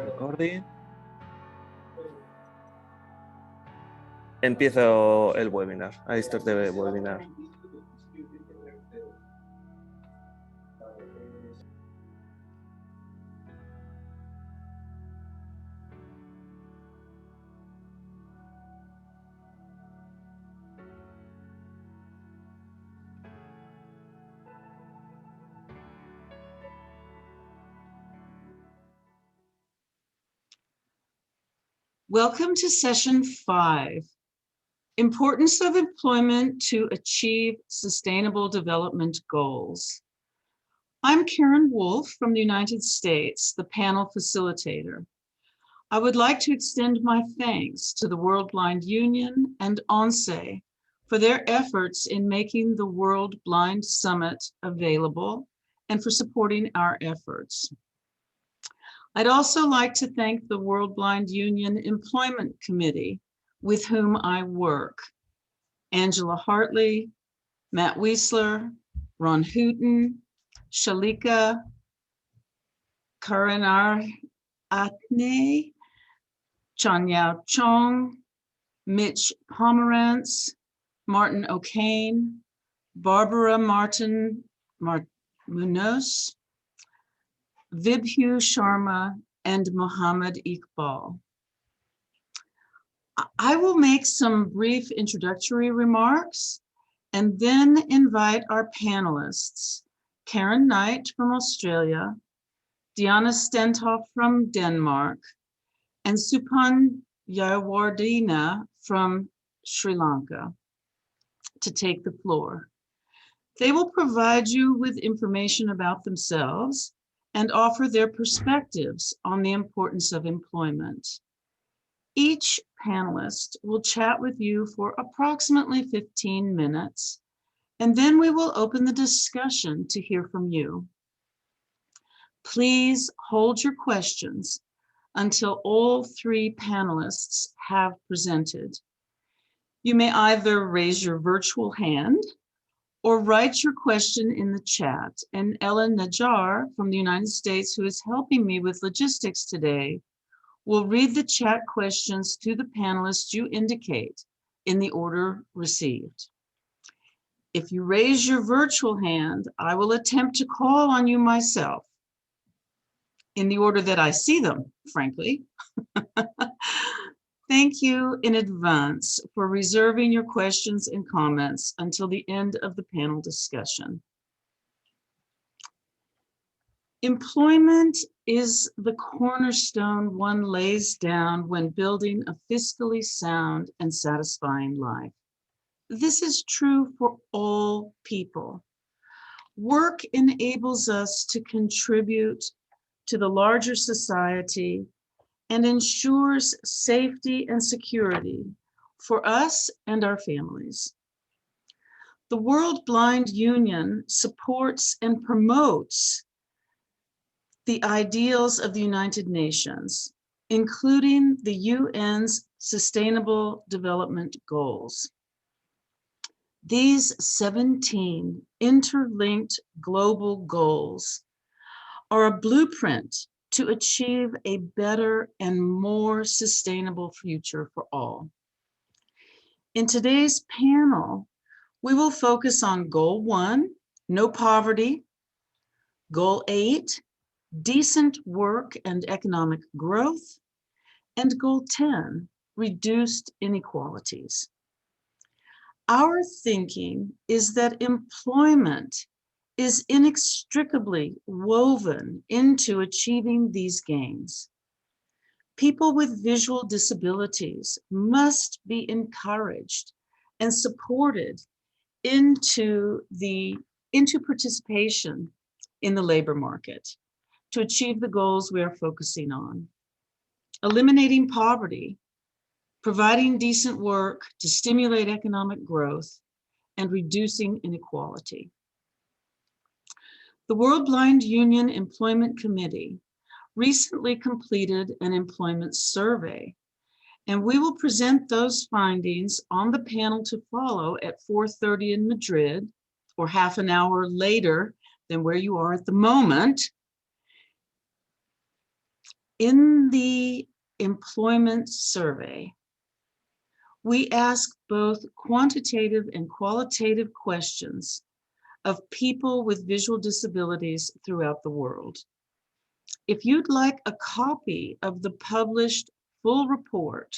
Recording. Empiezo el webinar. Ahí está el webinar. Welcome to session 5, Importance of Employment to Achieve Sustainable Development Goals. I'm Karen Wolf from the United States, the panel facilitator. I would like to extend my thanks to the World Blind Union and ONCE for their efforts in making the World Blind Summit available and for supporting our efforts. I'd also like to thank the World Blind Union Employment Committee, with whom I work. Angela Hartley, Matt Wiesler, Ron Hooten, Shalika Karanar Atne, Chanyao Chong, Mitch Pomerantz, Martin O'Kane, Barbara Martin Munoz, Vibhu Sharma, and Mohammed Iqbal. I will make some brief introductory remarks and then invite our panelists, Karen Knight from Australia, Diana Stentoff from Denmark, and Supan Yawardena from Sri Lanka, to take the floor. They will provide you with information about themselves and offer their perspectives on the importance of employment. Each panelist will chat with you for approximately 15 minutes, and then we will open the discussion to hear from you. Please hold your questions until all 3 panelists have presented. You may either raise your virtual hand or write your question in the chat, and Ellen Najjar from the United States, who is helping me with logistics today, will read the chat questions to the panelists you indicate in the order received. If you raise your virtual hand, I will attempt to call on you myself in the order that I see them, frankly. Thank you in advance for reserving your questions and comments until the end of the panel discussion. Employment is the cornerstone one lays down when building a fiscally sound and satisfying life. This is true for all people. Work enables us to contribute to the larger society and ensures safety and security for us and our families. The World Blind Union supports and promotes the ideals of the United Nations, including the UN's Sustainable Development Goals. These 17 interlinked global goals are a blueprint to achieve a better and more sustainable future for all. In today's panel, we will focus on Goal 1, no poverty, Goal 8, decent work and economic growth, and Goal 10, reduced inequalities. Our thinking is that employment is inextricably woven into achieving these gains. People with visual disabilities must be encouraged and supported into participation in the labor market to achieve the goals we are focusing on. Eliminating poverty, providing decent work to stimulate economic growth, and reducing inequality. The World Blind Union Employment Committee recently completed an employment survey, and we will present those findings on the panel to follow at 4:30 in Madrid, or half an hour later than where you are at the moment. In the employment survey, we ask both quantitative and qualitative questions of people with visual disabilities throughout the world. If you'd like a copy of the published full report,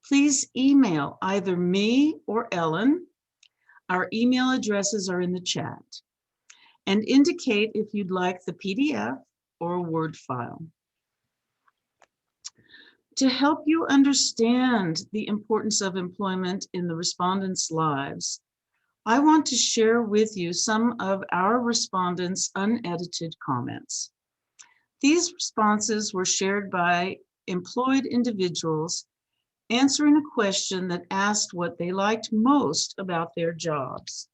please email either me or Ellen. Our email addresses are in the chat. And indicate if you'd like the PDF or a Word file. To help you understand the importance of employment in the respondents' lives, I want to share with you some of our respondents' unedited comments. These responses were shared by employed individuals answering a question that asked what they liked most about their jobs.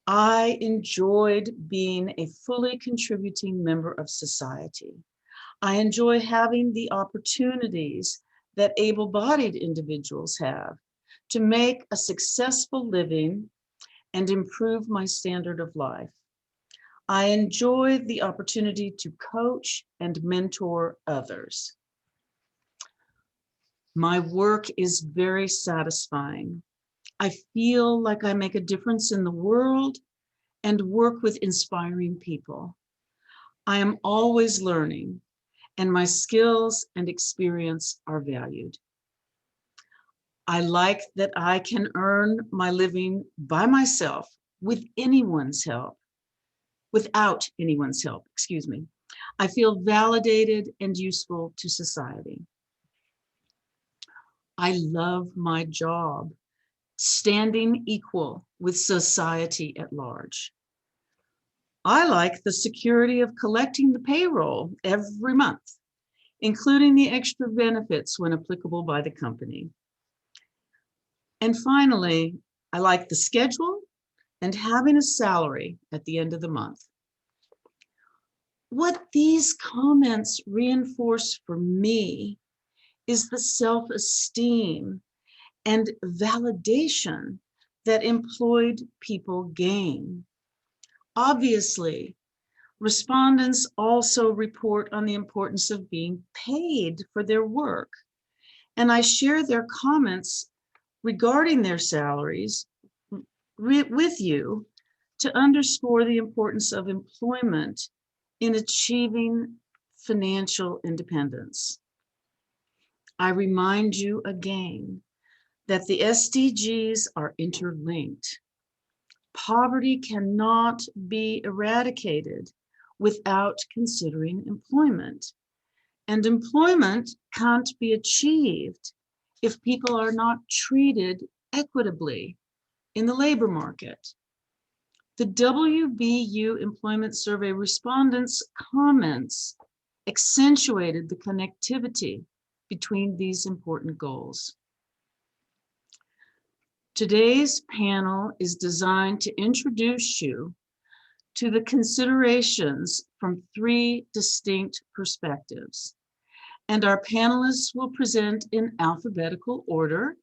I enjoyed being a fully contributing member of society. I enjoy having the opportunities that able-bodied individuals have to make a successful living and improve my standard of life. I enjoy the opportunity to coach and mentor others. My work is very satisfying. I feel like I make a difference in the world and work with inspiring people. I am always learning, and my skills and experience are valued. I like that I can earn my living by myself without anyone's help, excuse me. I feel validated and useful to society. I love my job, standing equal with society at large. I like the security of collecting the payroll every month, including the extra benefits when applicable by the company. And finally, I like the schedule and having a salary at the end of the month. What these comments reinforce for me is the self-esteem and validation that employed people gain. Obviously, respondents also report on the importance of being paid for their work, and I share their comments regarding their salaries with you to underscore the importance of employment in achieving financial independence. I remind you again that the SDGs are interlinked. Poverty cannot be eradicated without considering employment, and employment can't be achieved if people are not treated equitably in the labor market. The WBU Employment Survey respondents' comments accentuated the connectivity between these important goals. Today's panel is designed to introduce you to the considerations from three distinct perspectives, and our panelists will present in alphabetical order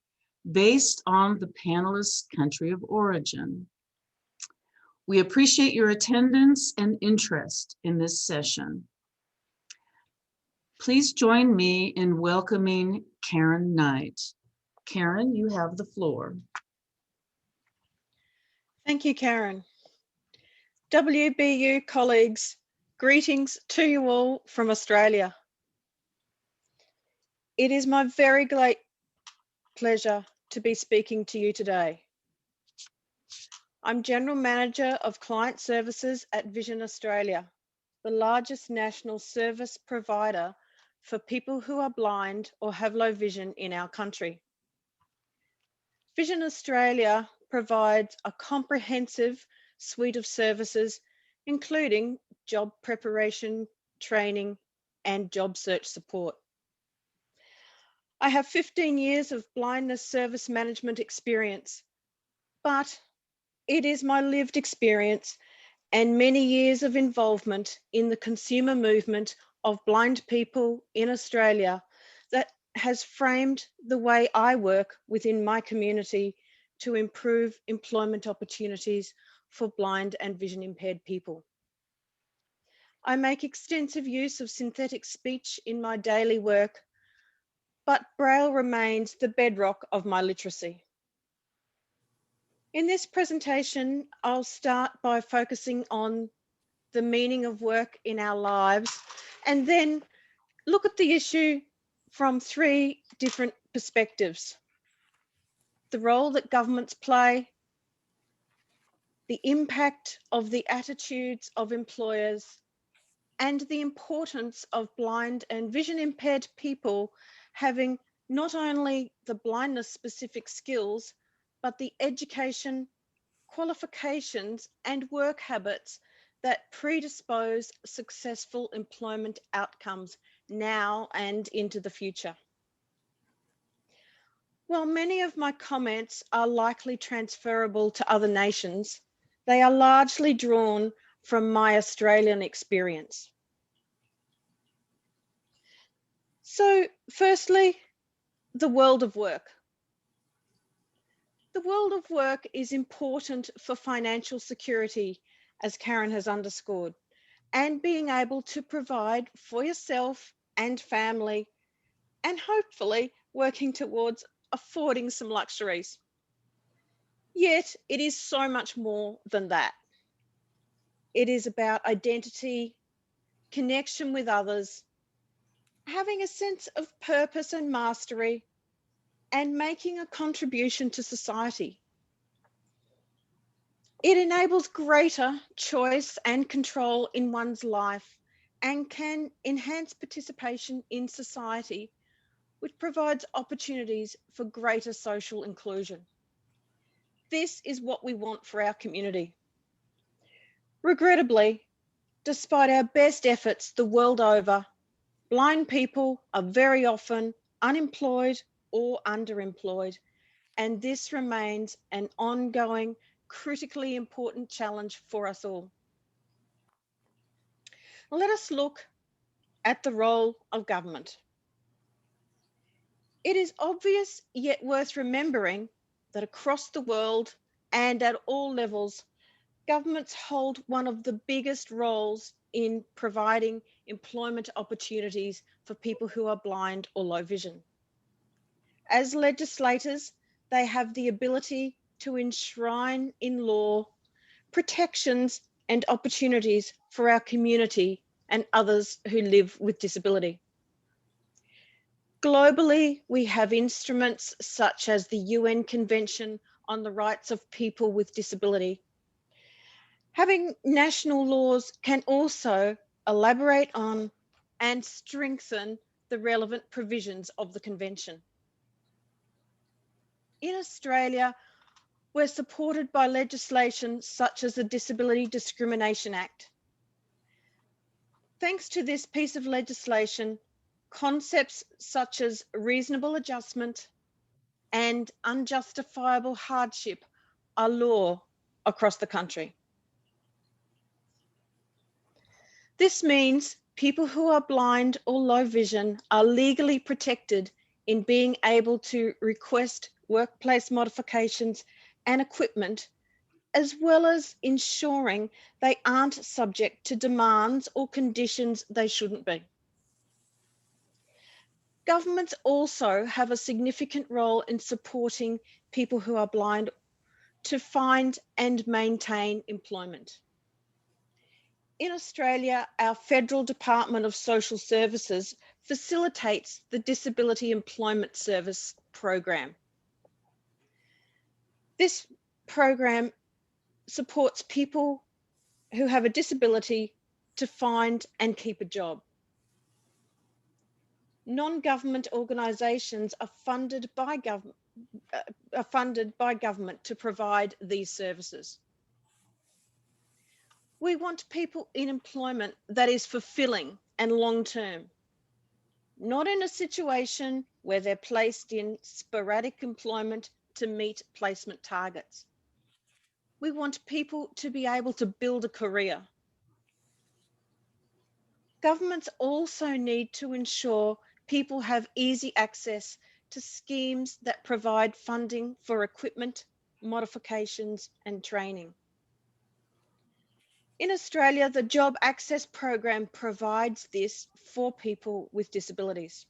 based on the panelists' country of origin. We appreciate your attendance and interest in this session. Please join me in welcoming Karen Knight. Karen, you have the floor. Thank you, Karen. WBU colleagues, greetings to you all from Australia. It is my very great pleasure to be speaking to you today. I'm General Manager of Client Services at Vision Australia, the largest national service provider for people who are blind or have low vision in our country. Vision Australia provides a comprehensive suite of services, including job preparation, training, and job search support. I have 15 years of blindness service management experience, but it is my lived experience and many years of involvement in the consumer movement of blind people in Australia that has framed the way I work within my community to improve employment opportunities for blind and vision impaired people. I make extensive use of synthetic speech in my daily work, but Braille remains the bedrock of my literacy. In this presentation, I'll start by focusing on the meaning of work in our lives, and then look at the issue from 3 different perspectives: the role that governments play, the impact of the attitudes of employers, and the importance of blind and vision impaired people having not only the blindness specific skills, but the education, qualifications, and work habits that predispose successful employment outcomes now and into the future. While many of my comments are likely transferable to other nations, they are largely drawn from my Australian experience. So, firstly, the world of work. The world of work is important for financial security, as Karen has underscored, and being able to provide for yourself and family, and hopefully working towards affording some luxuries. Yet it is so much more than that. It is about identity, connection with others, having a sense of purpose and mastery, and making a contribution to society. It enables greater choice and control in one's life and can enhance participation in society, which provides opportunities for greater social inclusion. This is what we want for our community. Regrettably, despite our best efforts the world over, blind people are very often unemployed or underemployed, and this remains an ongoing, critically important challenge for us all. Let us look at the role of government. It is obvious yet worth remembering that across the world and at all levels, governments hold one of the biggest roles in providing employment opportunities for people who are blind or low vision. As legislators, they have the ability to enshrine in law protections and opportunities for our community and others who live with disability. Globally, we have instruments such as the UN Convention on the Rights of People with Disability. Having national laws can also elaborate on and strengthen the relevant provisions of the Convention. In Australia, we're supported by legislation such as the Disability Discrimination Act. Thanks to this piece of legislation, concepts such as reasonable adjustment and unjustifiable hardship are law across the country. This means people who are blind or low vision are legally protected in being able to request workplace modifications and equipment, as well as ensuring they aren't subject to demands or conditions they shouldn't be. Governments also have a significant role in supporting people who are blind to find and maintain employment. In Australia, our Federal Department of Social Services facilitates the Disability Employment Service program. This program supports people who have a disability to find and keep a job. Non-government organisations are funded by government to provide these services. We want people in employment that is fulfilling and long-term, not in a situation where they're placed in sporadic employment to meet placement targets. We want people to be able to build a career. Governments also need to ensure people have easy access to schemes that provide funding for equipment, modifications, and training. In Australia, the Job Access Program provides this for people with disabilities.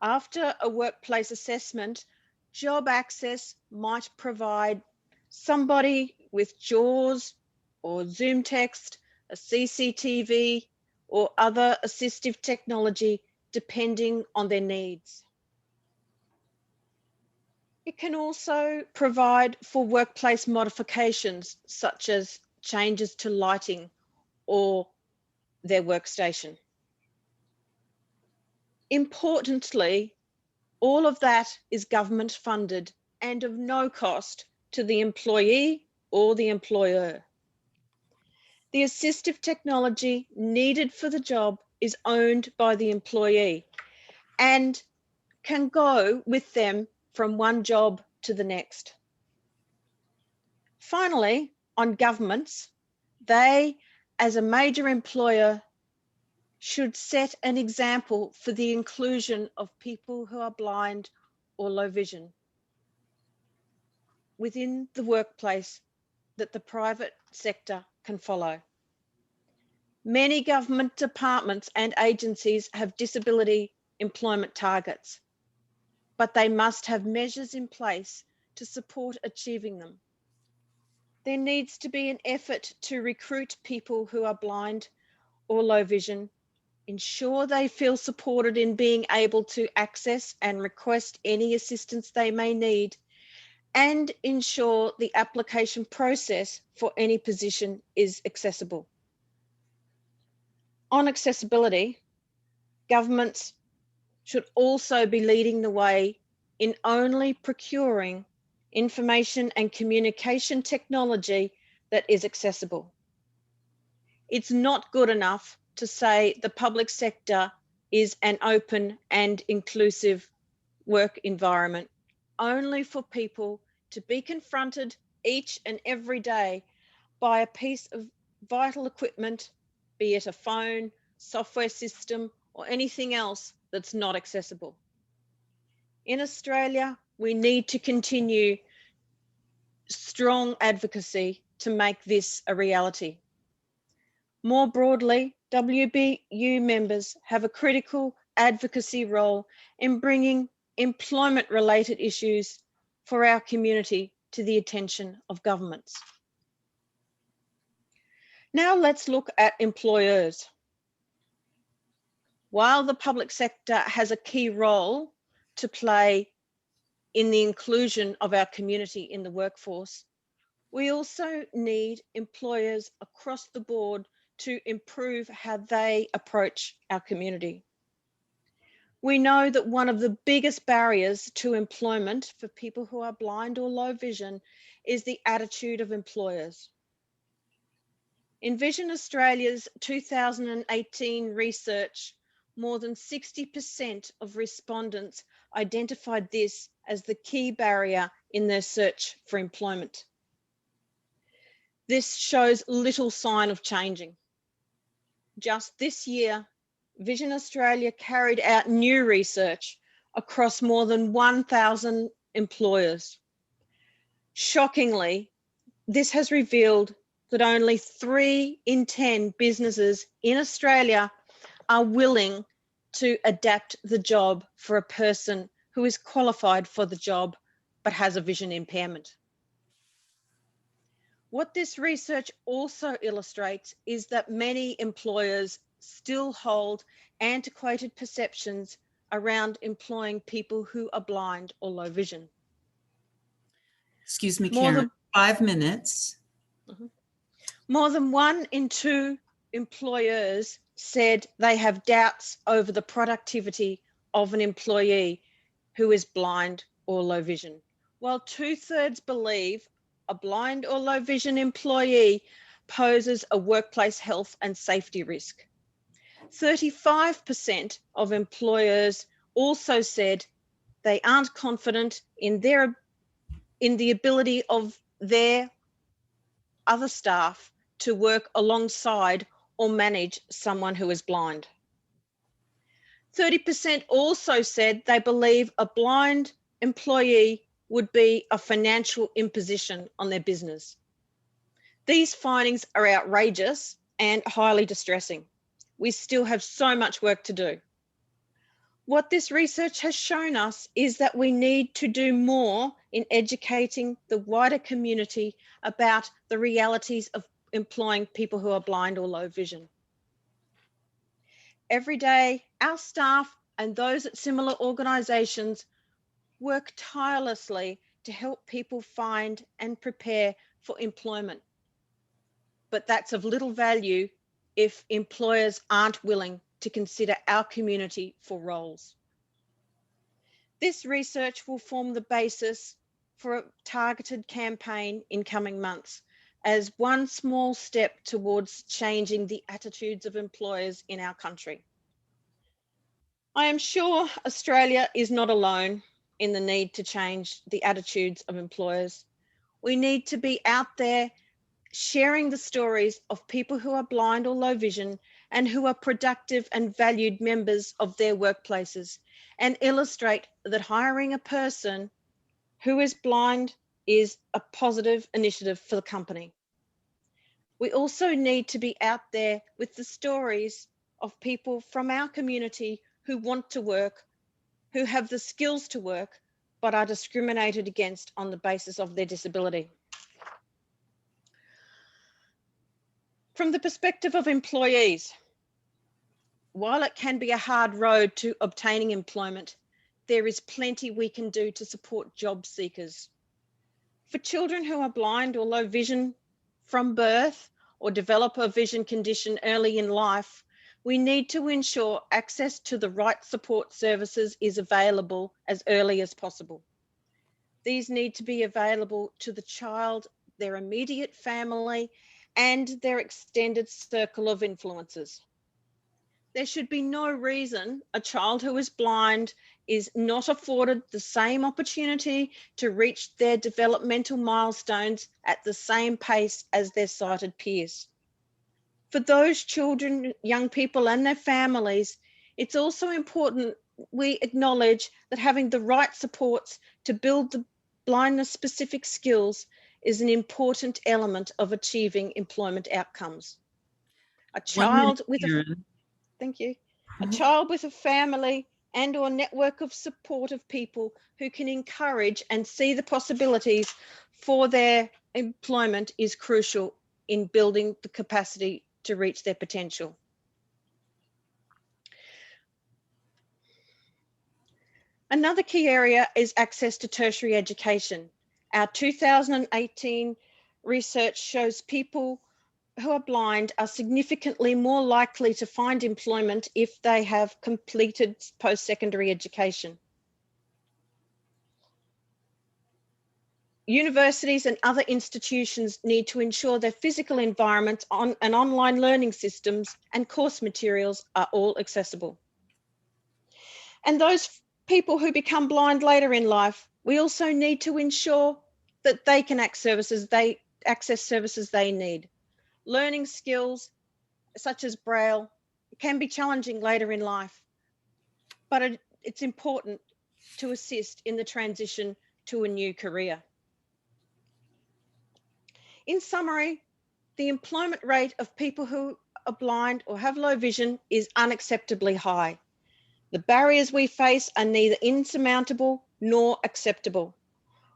After a workplace assessment, Job Access might provide somebody with JAWS or Zoom text, a CCTV, or other assistive technology, depending on their needs. It can also provide for workplace modifications, such as changes to lighting or their workstation. Importantly, all of that is government funded and of no cost to the employee or the employer. The assistive technology needed for the job is owned by the employee and can go with them from one job to the next. Finally, on governments, they, as a major employer, should set an example for the inclusion of people who are blind or low vision within the workplace that the private sector can follow. Many government departments and agencies have disability employment targets, but they must have measures in place to support achieving them. There needs to be an effort to recruit people who are blind or low vision, ensure they feel supported in being able to access and request any assistance they may need, and ensure the application process for any position is accessible. On accessibility, governments should also be leading the way in only procuring information and communication technology that is accessible. It's not good enough to say the public sector is an open and inclusive work environment only for people to be confronted each and every day by a piece of vital equipment, be it a phone, software system, or anything else that's not accessible. In Australia, we need to continue strong advocacy to make this a reality. More broadly, WBU members have a critical advocacy role in bringing employment-related issues for our community to the attention of governments. Now let's look at employers. While the public sector has a key role to play in the inclusion of our community in the workforce, we also need employers across the board to improve how they approach our community. We know that one of the biggest barriers to employment for people who are blind or low vision is the attitude of employers. In Vision Australia's 2018 research, more than 60% of respondents identified this as the key barrier in their search for employment. This shows little sign of changing. Just this year, Vision Australia carried out new research across more than 1,000 employers. Shockingly, this has revealed that only 3 in 10 businesses in Australia are willing to adapt the job for a person who is qualified for the job but has a vision impairment. What this research also illustrates is that many employers still hold antiquated perceptions around employing people who are blind or low vision. Excuse me, Karen, 5 minutes. More than 1 in 2 employers said they have doubts over the productivity of an employee who is blind or low vision, while 2/3 believe a blind or low vision employee poses a workplace health and safety risk. 35% of employers also said they aren't confident in the ability of their other staff to work alongside or manage someone who is blind. 30% also said they believe a blind employee would be a financial imposition on their business. These findings are outrageous and highly distressing. We still have so much work to do. What this research has shown us is that we need to do more in educating the wider community about the realities of employing people who are blind or low vision. Every day, our staff and those at similar organisations work tirelessly to help people find and prepare for employment. But that's of little value if employers aren't willing to consider our community for roles. This research will form the basis for a targeted campaign in coming months as one small step towards changing the attitudes of employers in our country. I am sure Australia is not alone in the need to change the attitudes of employers. We need to be out there sharing the stories of people who are blind or low vision and who are productive and valued members of their workplaces, and illustrate that hiring a person who is blind is a positive initiative for the company. We also need to be out there with the stories of people from our community who want to work, who have the skills to work, but are discriminated against on the basis of their disability. From the perspective of employees, while it can be a hard road to obtaining employment, there is plenty we can do to support job seekers. For children who are blind or low vision from birth or develop a vision condition early in life, we need to ensure access to the right support services is available as early as possible. These need to be available to the child, their immediate family, and their extended circle of influences. There should be no reason a child who is blind is not afforded the same opportunity to reach their developmental milestones at the same pace as their sighted peers. For those children, young people and their families, it's also important we acknowledge that having the right supports to build the blindness-specific skills is an important element of achieving employment outcomes. A child with a Thank you. A child with a family and or network of supportive people who can encourage and see the possibilities for their employment is crucial in building the capacity to reach their potential. Another key area is access to tertiary education. Our 2018 research shows people who are blind are significantly more likely to find employment if they have completed post-secondary education. Universities and other institutions need to ensure their physical environment and online learning systems and course materials are all accessible. And those people who become blind later in life, we also need to ensure that they can access services they need. Learning skills such as Braille can be challenging later in life, but it's important to assist in the transition to a new career. In summary, the employment rate of people who are blind or have low vision is unacceptably high. The barriers we face are neither insurmountable nor acceptable.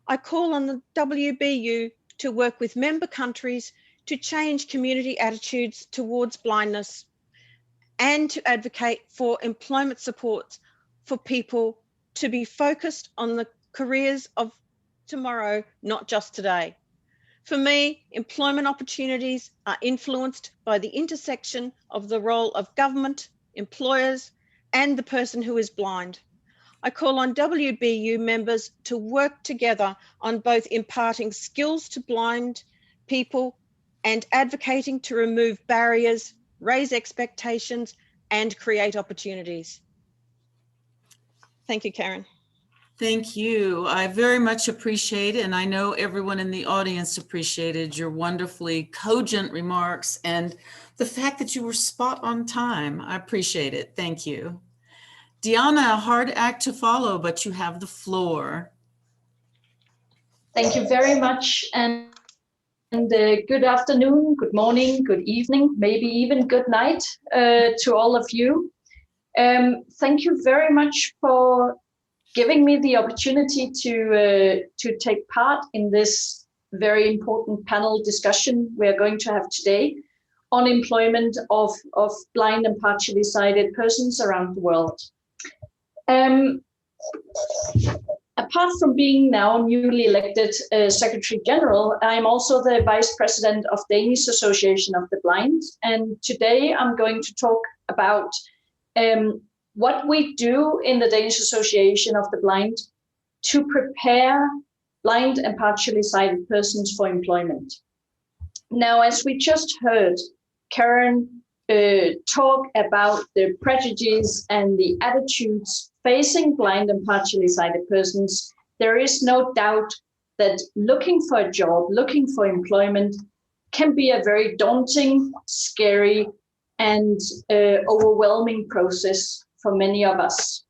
I call on the WBU to work with member countries to change community attitudes towards blindness and to advocate for employment support for people to be focused on the careers of tomorrow, not just today. For me, employment opportunities are influenced by the intersection of the role of government, employers, and the person who is blind. I call on WBU members to work together on both imparting skills to blind people and advocating to remove barriers, raise expectations, and create opportunities. Thank you, Karen. Thank you. I very much appreciate it, and I know everyone in the audience appreciated your wonderfully cogent remarks and the fact that you were spot on time. I appreciate it. Thank you. Deanna, a hard act to follow, but you have the floor. Thank you very much. And Good afternoon, good morning, good evening, maybe even good night to all of you. Thank you very much for giving me the opportunity to take part in this very important panel discussion we're going to have today on employment of blind and partially sighted persons around the world. Apart from being now newly elected Secretary General, I'm also the Vice President of Danish Association of the Blind. And today I'm going to talk about what we do in the Danish Association of the Blind to prepare blind and partially sighted persons for employment. Now, as we just heard Karen talk about the prejudices and the attitudes facing blind and partially sighted persons, there is no doubt that looking for a job, looking for employment can be a very daunting, scary, and overwhelming process for many of us.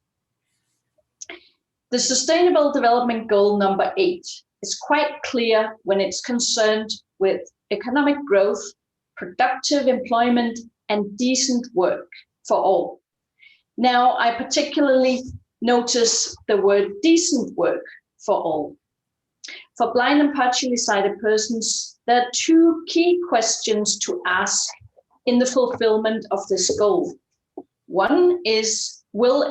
The Sustainable Development Goal number 8 is quite clear when it's concerned with economic growth, productive employment, and decent work for all. Now, I particularly notice the word decent work for all. For blind and partially sighted persons, there are two key questions to ask in the fulfillment of this goal. One is, will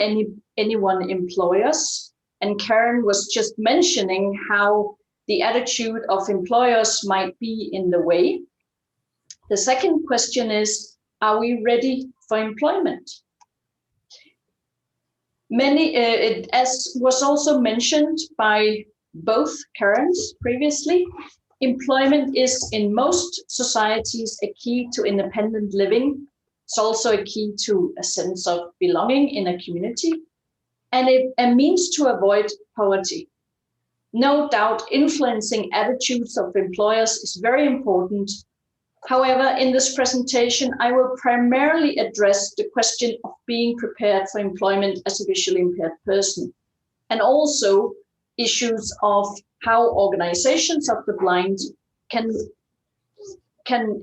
anyone employ us? And Karen was just mentioning how the attitude of employers might be in the way. The second question is, are we ready for employment? As was also mentioned by both Karens previously, employment is in most societies a key to independent living. It's also a key to a sense of belonging in a community, and a means to avoid poverty. No doubt, influencing attitudes of employers is very important. However, in this presentation, I will primarily address the question of being prepared for employment as a visually impaired person, and also issues of how organizations of the blind can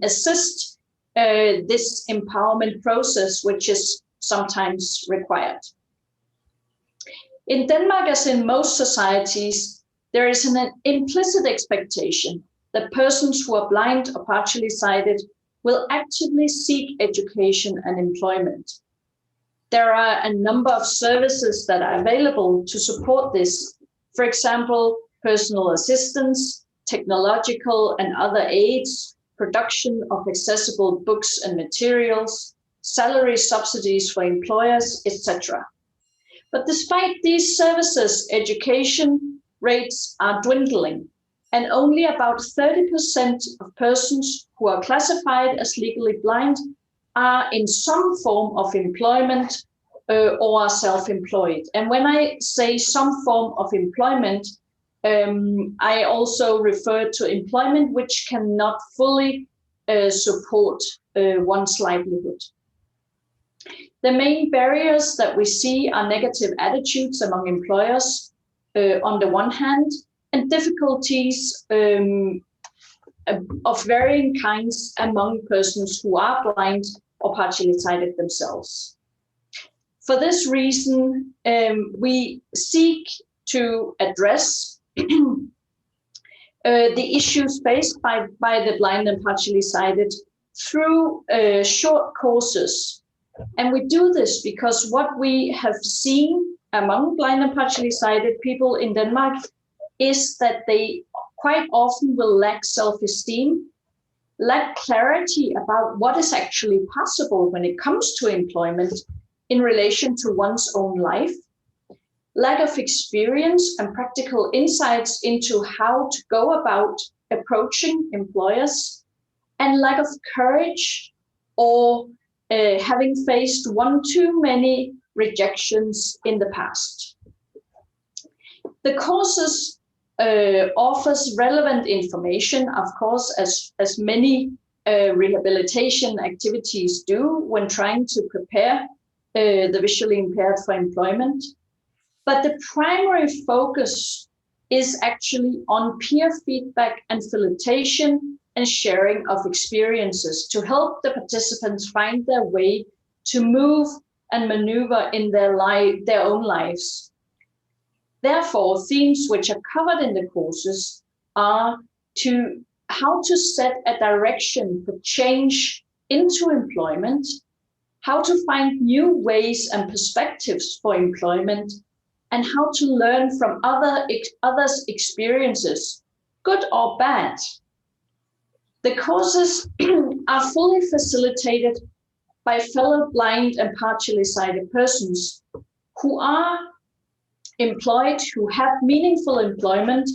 assist this empowerment process, which is sometimes required. In Denmark, as in most societies, there is an implicit expectation that persons who are blind or partially sighted will actively seek education and employment. There are a number of services that are available to support this. For example, personal assistance, technological and other aids, production of accessible books and materials, salary subsidies for employers, etc. But despite these services, education rates are dwindling, and only about 30% of persons who are classified as legally blind are in some form of employment or are self-employed. And when I say some form of employment, I also refer to employment which cannot fully support one's livelihood. The main barriers that we see are negative attitudes among employers on the one hand, and difficulties of varying kinds among persons who are blind or partially sighted themselves. For this reason, we seek to address the issues faced by the blind and partially sighted through short courses. And we do this because what we have seen among blind and partially sighted people in Denmark is that they quite often will lack self-esteem, lack clarity about what is actually possible when it comes to employment in relation to one's own life, lack of experience and practical insights into how to go about approaching employers, and lack of courage or having faced one too many rejections in the past. The courses offers relevant information, of course, as many rehabilitation activities do when trying to prepare the visually impaired for employment. But the primary focus is actually on peer feedback and facilitation and sharing of experiences to help the participants find their way to move and maneuver in their own lives. Therefore, themes which are covered in the courses are how to set a direction for change into employment, how to find new ways and perspectives for employment, and how to learn from others' experiences, good or bad. The courses are fully facilitated by fellow blind and partially sighted persons who are employed, who have meaningful employment,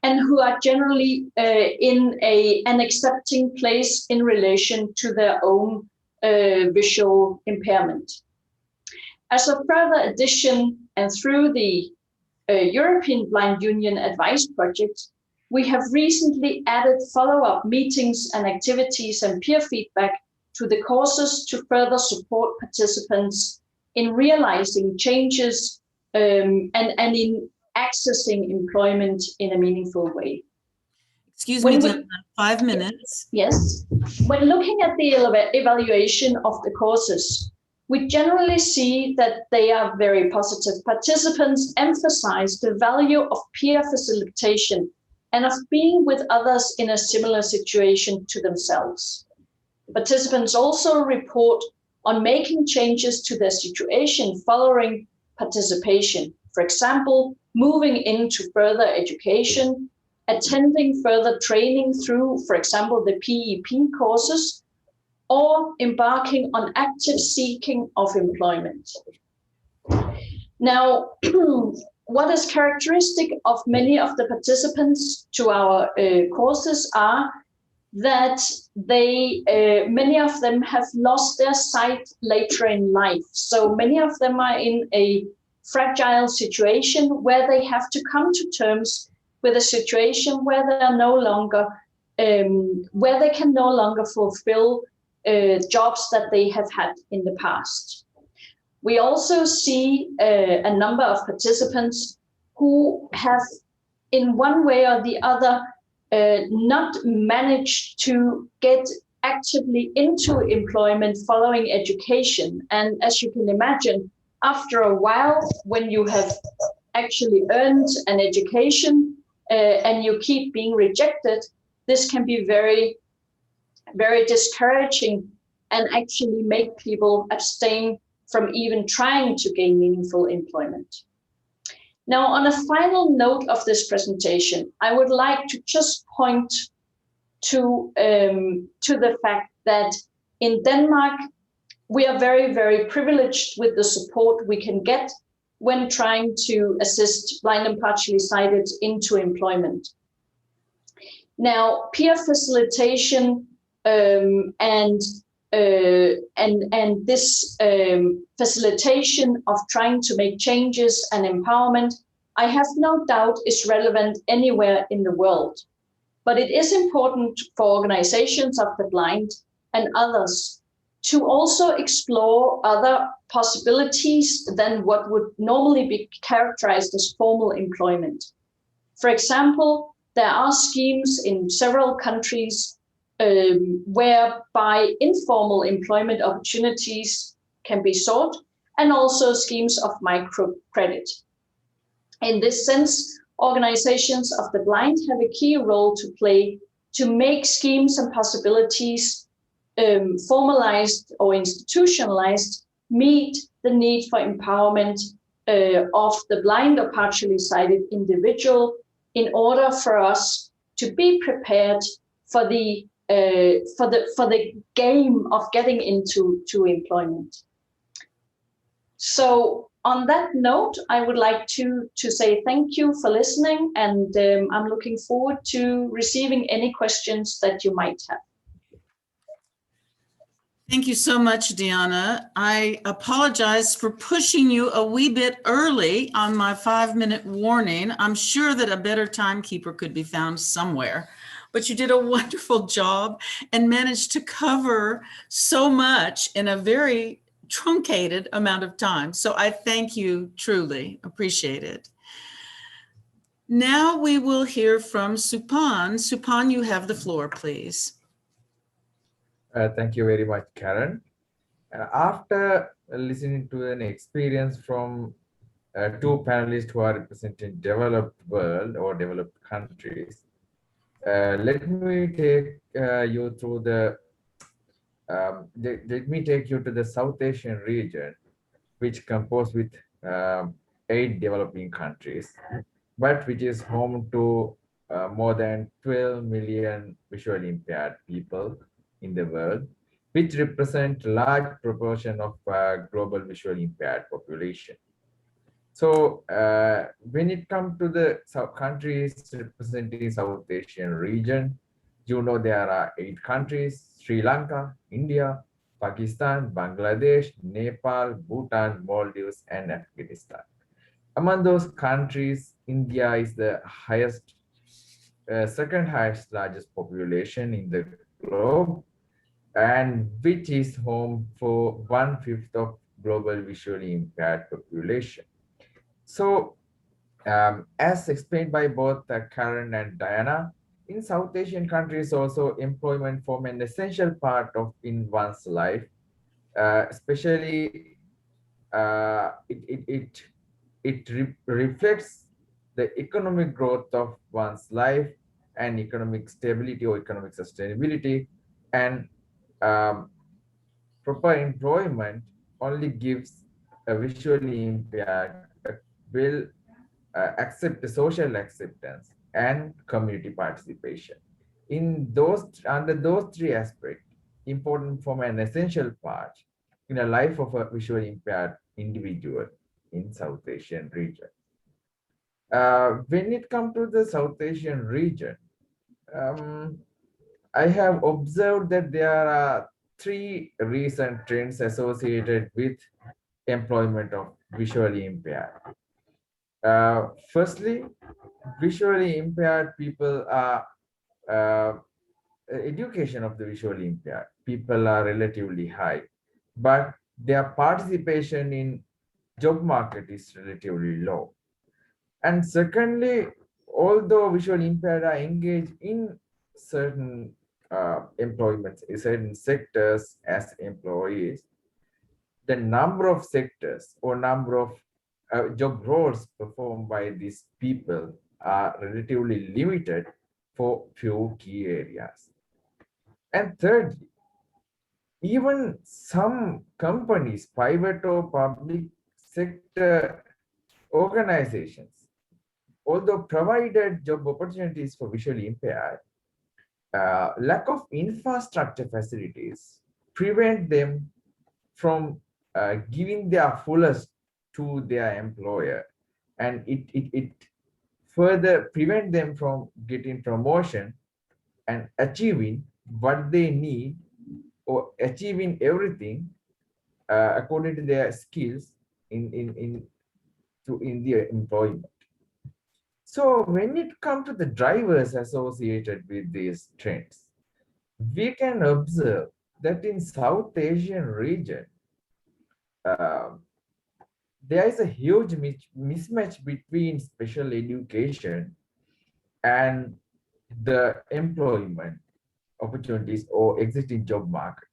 and who are generally in an accepting place in relation to their own visual impairment. As a further addition, and through the European Blind Union Advice Project, we have recently added follow-up meetings and activities and peer feedback to the courses to further support participants in realizing changes and in accessing employment in a meaningful way. Excuse me, Diana, 5 minutes. Yes. When looking at the evaluation of the courses, we generally see that they are very positive. Participants emphasize the value of peer facilitation and of being with others in a similar situation to themselves. Participants also report on making changes to their situation following participation. For example, moving into further education, attending further training through, for example, the PEP courses, or embarking on active seeking of employment. Now, what is characteristic of many of the participants to our courses are that many of them have lost their sight later in life. So many of them are in a fragile situation where they have to come to terms with a situation where they are no longer, where they can no longer fulfill jobs that they have had in the past. We also see a number of participants who have, in one way or the other, not managed to get actively into employment following education. And as you can imagine, after a while, when you have actually earned an education and you keep being rejected, this can be very, very discouraging and actually make people abstain from even trying to gain meaningful employment. Now, on a final note of this presentation, I would like to just point to the fact that in Denmark, we are very, very privileged with the support we can get when trying to assist blind and partially sighted into employment. Now, peer facilitation and this facilitation of trying to make changes and empowerment, I have no doubt is relevant anywhere in the world. But it is important for organizations of the blind and others to also explore other possibilities than what would normally be characterized as formal employment. For example, there are schemes in several countries whereby informal employment opportunities can be sought, and also schemes of microcredit. In this sense, organizations of the blind have a key role to play to make schemes and possibilities formalized or institutionalized, meet the need for empowerment of the blind or partially sighted individual in order for us to be prepared for the game of getting into employment. So on that note, I would like to say thank you for listening, and I'm looking forward to receiving any questions that you might have. Thank you so much, Diana. I apologize for pushing you a wee bit early on my 5-minute warning. I'm sure that a better timekeeper could be found somewhere, but you did a wonderful job and managed to cover so much in a very truncated amount of time. So I thank you, truly appreciate it. Now we will hear from Supan. Supan, you have the floor, please. Thank you very much, Karen. After listening to an experience from two panelists who are representing developed world or developed countries, let me take you through let me take you to the South Asian region, which composed with 8 developing countries, but which is home to more than 12 million visually impaired people in the world, which represent large proportion of global visually impaired population. So when it comes to the countries representing South Asian region, you know there are 8 countries: Sri Lanka, India, Pakistan, Bangladesh, Nepal, Bhutan, Maldives, and Afghanistan. Among those countries, India is the highest, second highest largest population in the globe, and which is home for 1/5 of global visually impaired population. So, as explained by both Karen and Diana, in South Asian countries also employment form an essential part of in one's life, especially it reflects the economic growth of one's life and economic stability or economic sustainability, and proper employment only gives a visually impaired will accept the social acceptance and community participation. In those, under those 3 aspects, important form an essential part in a life of a visually impaired individual in South Asian region. When it comes to the South Asian region, I have observed that there are 3 recent trends associated with employment of visually impaired. Firstly, visually impaired people are education of the visually impaired people are relatively high, but their participation in job market is relatively low. And secondly, although visually impaired are engaged in certain employments, in certain sectors as employees, the number of sectors or number of job roles performed by these people are relatively limited for few key areas. And thirdly, even some companies, private or public sector organizations, although provided job opportunities for visually impaired, lack of infrastructure facilities prevent them from giving their fullest to their employer, and it further prevent them from getting promotion and achieving what they need or achieving everything according to their skills in their employment. So when it comes to the drivers associated with these trends, we can observe that in South Asian region, there is a huge mismatch between special education and the employment opportunities or existing job market.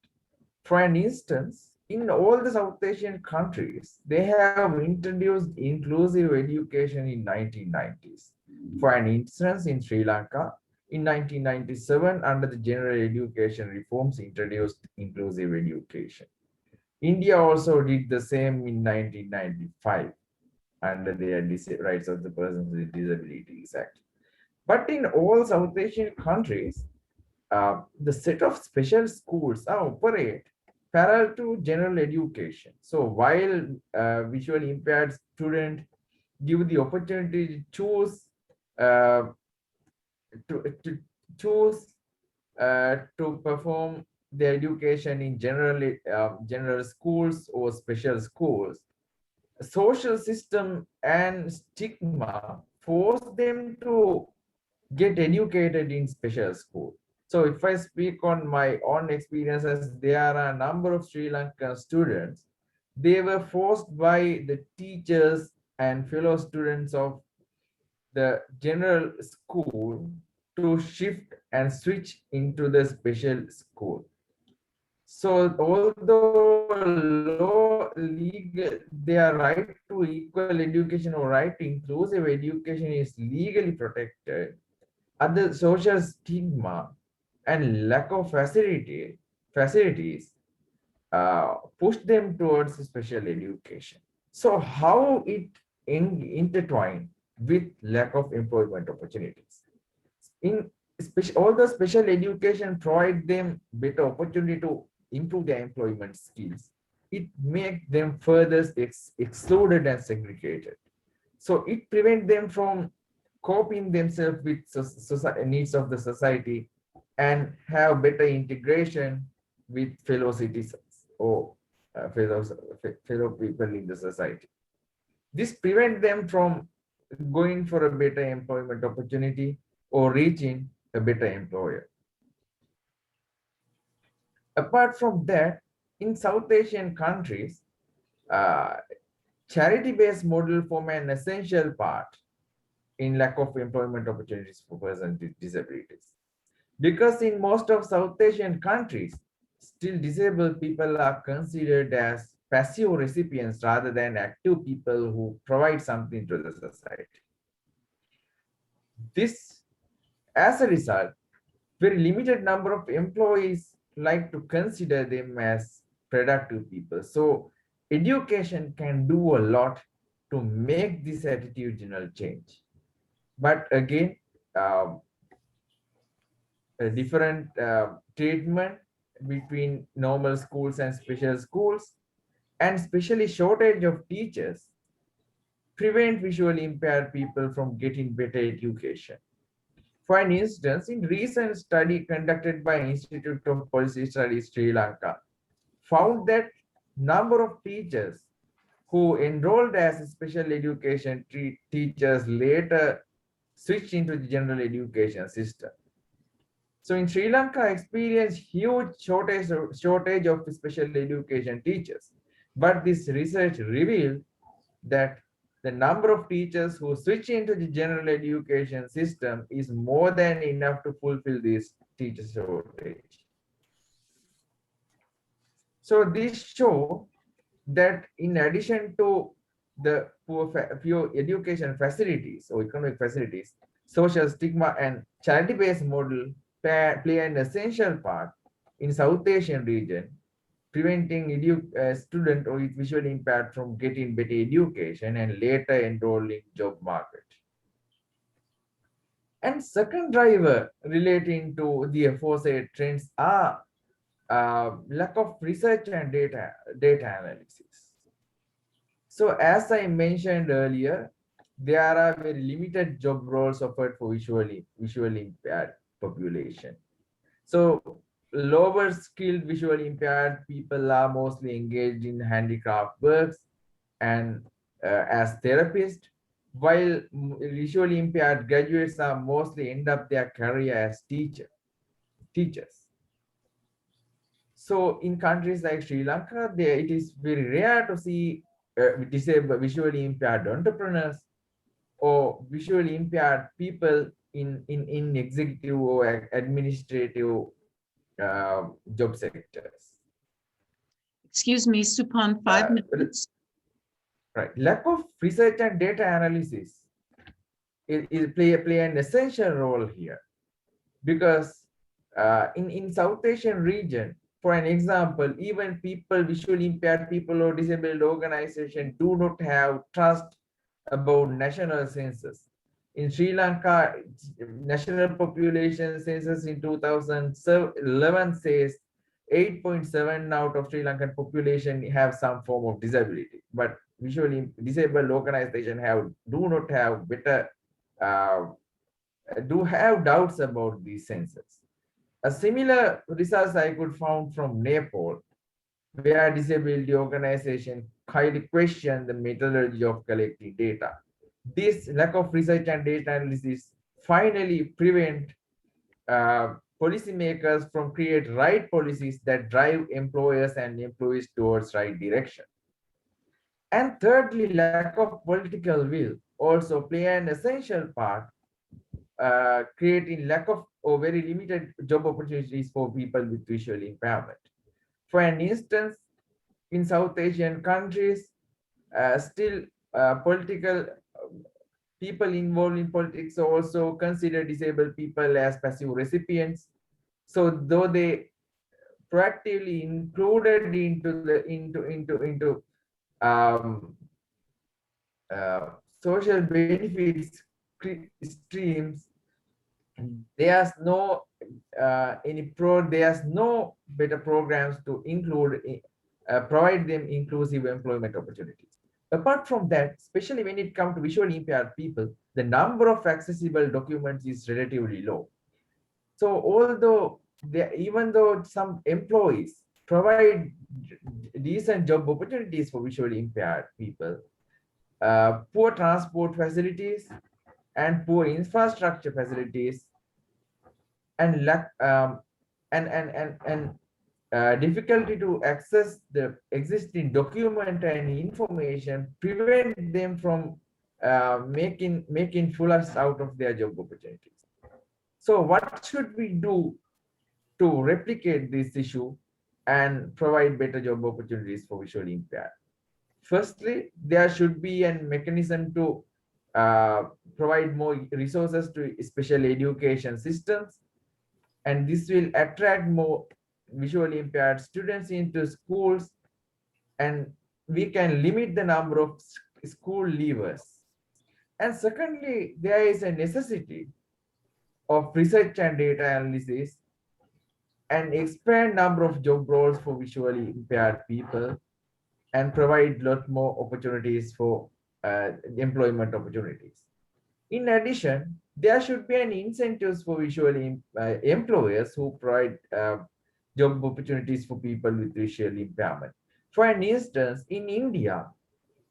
For an instance, in all the South Asian countries, they have introduced inclusive education in 1990s. For an instance, in Sri Lanka, in 1997, under the general education reforms, introduced inclusive education. India also did the same in 1995 under the Rights of the Persons with Disabilities Act. But in all South Asian countries, the set of special schools operate parallel to general education. So while visually impaired students give the opportunity to choose to perform their education in general schools or special schools, social system and stigma force them to get educated in special school. So if I speak on my own experiences, there are a number of Sri Lankan students, they were forced by the teachers and fellow students of the general school to shift and switch into the special school. So although their right to equal education or right to inclusive education is legally protected, other social stigma and lack of facilities push them towards special education. So how it intertwined with lack of employment opportunities? Although special education provide them better opportunity to improve their employment skills, it makes them further excluded and segregated. So it prevents them from coping themselves with needs of the society and have better integration with fellow citizens or fellow people in the society. This prevents them from going for a better employment opportunity or reaching a better employer. Apart from that, in South Asian countries, charity-based model form an essential part in lack of employment opportunities for persons with disabilities. Because in most of South Asian countries, still disabled people are considered as passive recipients rather than active people who provide something to the society. This, as a result, very limited number of employees like to consider them as productive people. So education can do a lot to make this attitudinal change. But again, a different treatment between normal schools and special schools, and especially shortage of teachers, prevent visually impaired people from getting better education. For an instance, in recent study conducted by Institute of Policy Studies Sri Lanka, found that number of teachers who enrolled as special education teachers later switched into the general education system. So in Sri Lanka, experienced huge shortage of special education teachers. But this research revealed that the number of teachers who switch into the general education system is more than enough to fulfill this teacher shortage. So this shows that in addition to the poor education facilities or economic facilities, social stigma and charity-based model play an essential part in South Asian region, preventing student or visually impaired from getting better education and later enrolling job market. And second driver relating to the aforesaid trends are lack of research and data analysis. So as I mentioned earlier, there are very limited job roles offered for visually impaired population. So lower skilled visually impaired people are mostly engaged in handicraft works and as therapists, while visually impaired graduates are mostly end up their career as teachers. So in countries like Sri Lanka, it is very rare to see disabled visually impaired entrepreneurs or visually impaired people in executive or administrative job sectors. Excuse me, Supan, 5 minutes. Right. Lack of research and data analysis play an essential role here, because in South Asian region, for an example, even visually impaired people or disabled organizations do not have trust about national census. In Sri Lanka, national population census in 2011 says 8.7 out of Sri Lankan population have some form of disability, but visually disabled organizations do not have better do have doubts about these census. A similar research I could found from Nepal, where disability organization highly question the methodology of collecting data. This lack of research and data analysis finally prevent policymakers from create right policies that drive employers and employees towards right direction. And thirdly, lack of political will also play an essential part, creating lack of or very limited job opportunities for people with visual impairment. For an instance, in South Asian countries, still political people involved in politics also consider disabled people as passive recipients. So though they proactively included into social benefits streams, there's no there's no better programs to include provide them inclusive employment opportunities. Apart from that, especially when it comes to visually impaired people, the number of accessible documents is relatively low. So although even though some employees provide decent job opportunities for visually impaired people, poor transport facilities and poor infrastructure facilities and lack difficulty to access the existing document and information prevent them from making fullest out of their job opportunities. So what should we do to replicate this issue and provide better job opportunities for visually impaired? Firstly, there should be a mechanism to provide more resources to special education systems, and this will attract more visually impaired students into schools, and we can limit the number of school leavers. And secondly, there is a necessity of research and data analysis and expand number of job roles for visually impaired people and provide a lot more opportunities for employment opportunities. In addition, there should be an incentives for visually employers who provide job opportunities for people with visual impairment. For an instance, in India,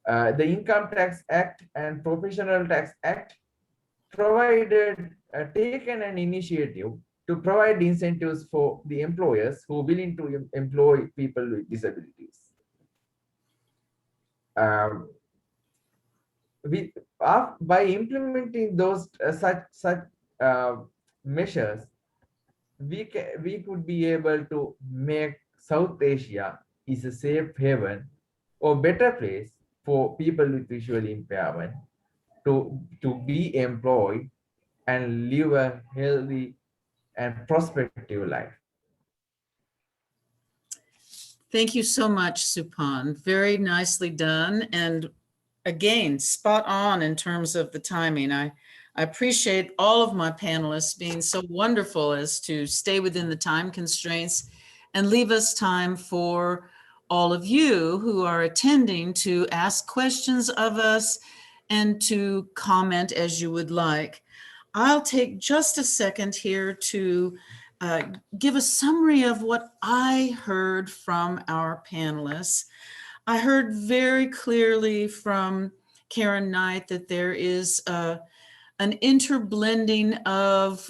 the Income Tax Act and Professional Tax Act provided taken an initiative to provide incentives for the employers who are willing to employ people with disabilities. By implementing those such measures, we could be able to make South Asia is a safe haven or better place for people with visual impairment to be employed and live a healthy and prospective life. Thank you so much, Supan. Very nicely done. And again, spot on in terms of the timing. I appreciate all of my panelists being so wonderful as to stay within the time constraints and leave us time for all of you who are attending to ask questions of us and to comment as you would like. I'll take just a second here to give a summary of what I heard from our panelists. I heard very clearly from Karen Knight that there is an interblending of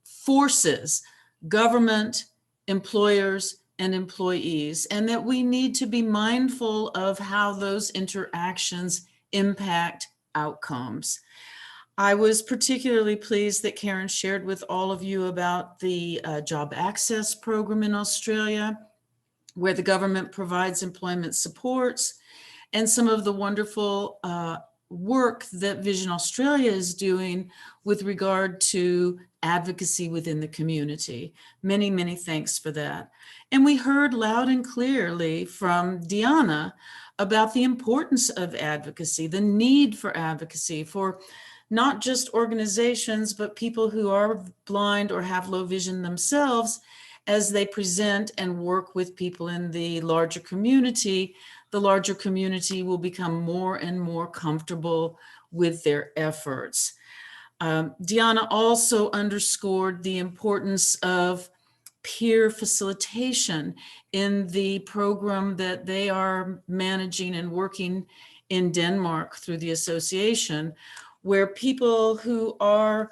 forces, government, employers, and employees, and that we need to be mindful of how those interactions impact outcomes. I was particularly pleased that Karen shared with all of you about the Job Access Program in Australia, where the government provides employment supports, and some of the wonderful work that Vision Australia is doing with regard to advocacy within the community. Many, many thanks for that. And we heard loud and clearly from Diana about the importance of advocacy, the need for advocacy for not just organizations, but people who are blind or have low vision themselves as they present and work with people in the larger community. The larger community will become more and more comfortable with their efforts. Diana also underscored the importance of peer facilitation in the program that they are managing and working in Denmark through the association, where people who are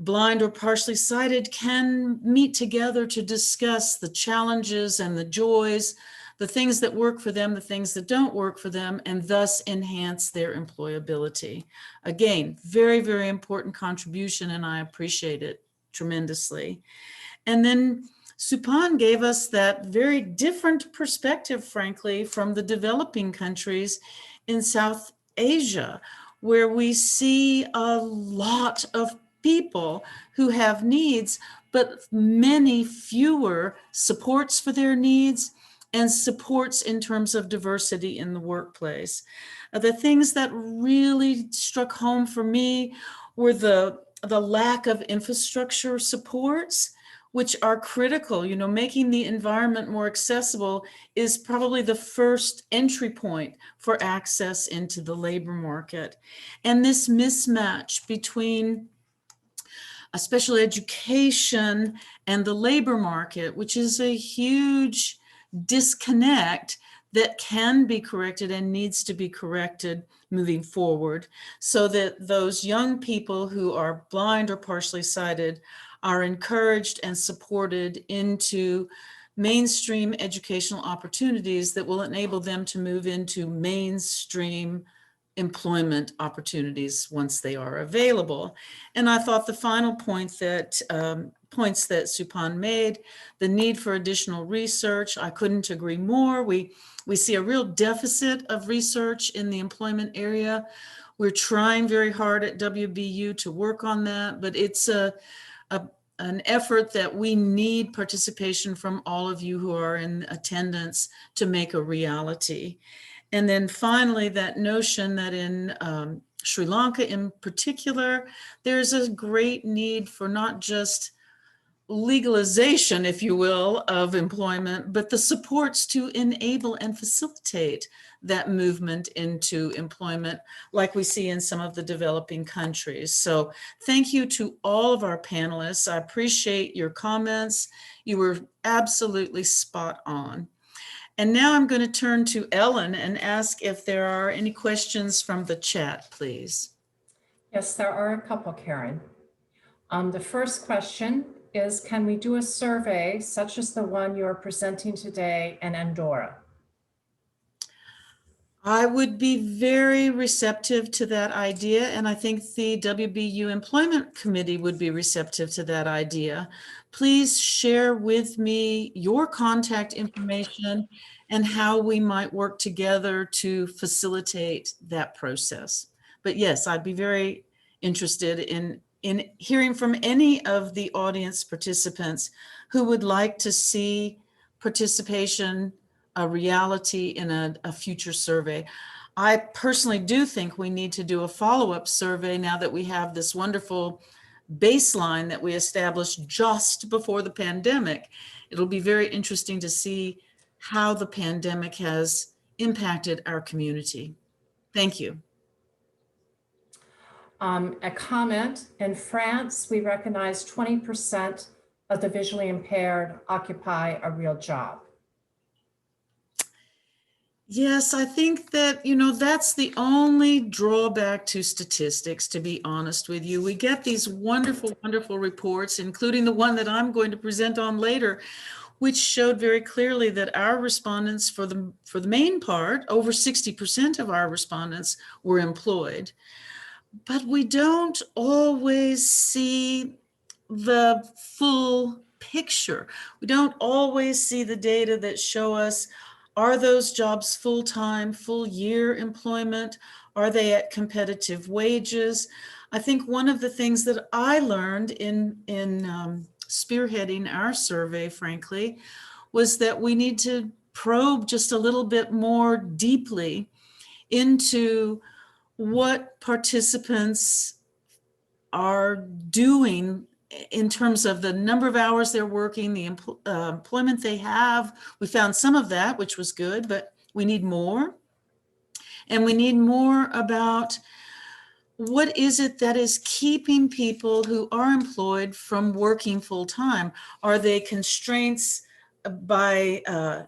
blind or partially sighted can meet together to discuss the challenges and the joys, the things that work for them, the things that don't work for them, and thus enhance their employability. Again, very, very important contribution, and I appreciate it tremendously. And then Supan gave us that very different perspective, frankly, from the developing countries in South Asia, where we see a lot of people who have needs, but many fewer supports for their needs and supports in terms of diversity in the workplace. The things that really struck home for me were the lack of infrastructure supports, which are critical. You know, making the environment more accessible is probably the first entry point for access into the labor market. And this mismatch between a special education and the labor market, which is a huge disconnect that can be corrected and needs to be corrected moving forward, so that those young people who are blind or partially sighted are encouraged and supported into mainstream educational opportunities that will enable them to move into mainstream employment opportunities once they are available. And I thought the final point that points that Supan made, the need for additional research, I couldn't agree more. We see a real deficit of research in the employment area. We're trying very hard at WBU to work on that, but it's an effort that we need participation from all of you who are in attendance to make a reality. And then finally, that notion that in Sri Lanka in particular, there's a great need for not just legalization, if you will, of employment, but the supports to enable and facilitate that movement into employment like we see in some of the developing countries. So thank you to all of our panelists. I appreciate your comments. You were absolutely spot on. And now I'm going to turn to Ellen and ask if there are any questions from the chat, please. Yes, there are a couple, Karen. The first question is, can we do a survey such as the one you're presenting today in Andorra? I would be very receptive to that idea, and I think the WBU Employment Committee would be receptive to that idea. Please share with me your contact information and how we might work together to facilitate that process. But yes, I'd be very interested in hearing from any of the audience participants who would like to see participation a reality in a future survey. I personally do think we need to do a follow-up survey now that we have this wonderful baseline that we established just before the pandemic. It'll be very interesting to see how the pandemic has impacted our community. Thank you. A comment, in France, we recognize 20% of the visually impaired occupy a real job. Yes, I think that, you know, that's the only drawback to statistics, to be honest with you. We get these wonderful, wonderful reports, including the one that I'm going to present on later, which showed very clearly that our respondents, for the main part, over 60% of our respondents were employed. But we don't always see the full picture. We don't always see the data that show us, are those jobs full-time, full-year employment? Are they at competitive wages? I think one of the things that I learned in spearheading our survey, frankly, was that we need to probe just a little bit more deeply into what participants are doing in terms of the number of hours they're working, the employment they have. We found some of that, which was good, but we need more. And we need more about what is it that is keeping people who are employed from working full time? Are they constraints by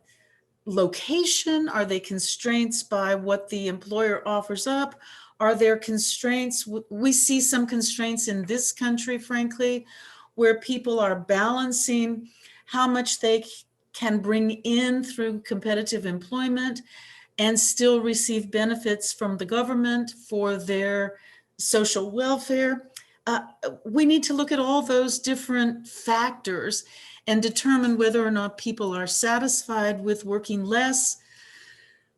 location? Are they constraints by what the employer offers up? Are there constraints? We see some constraints in this country, frankly, where people are balancing how much they can bring in through competitive employment and still receive benefits from the government for their social welfare. We need to look at all those different factors and determine whether or not people are satisfied with working less,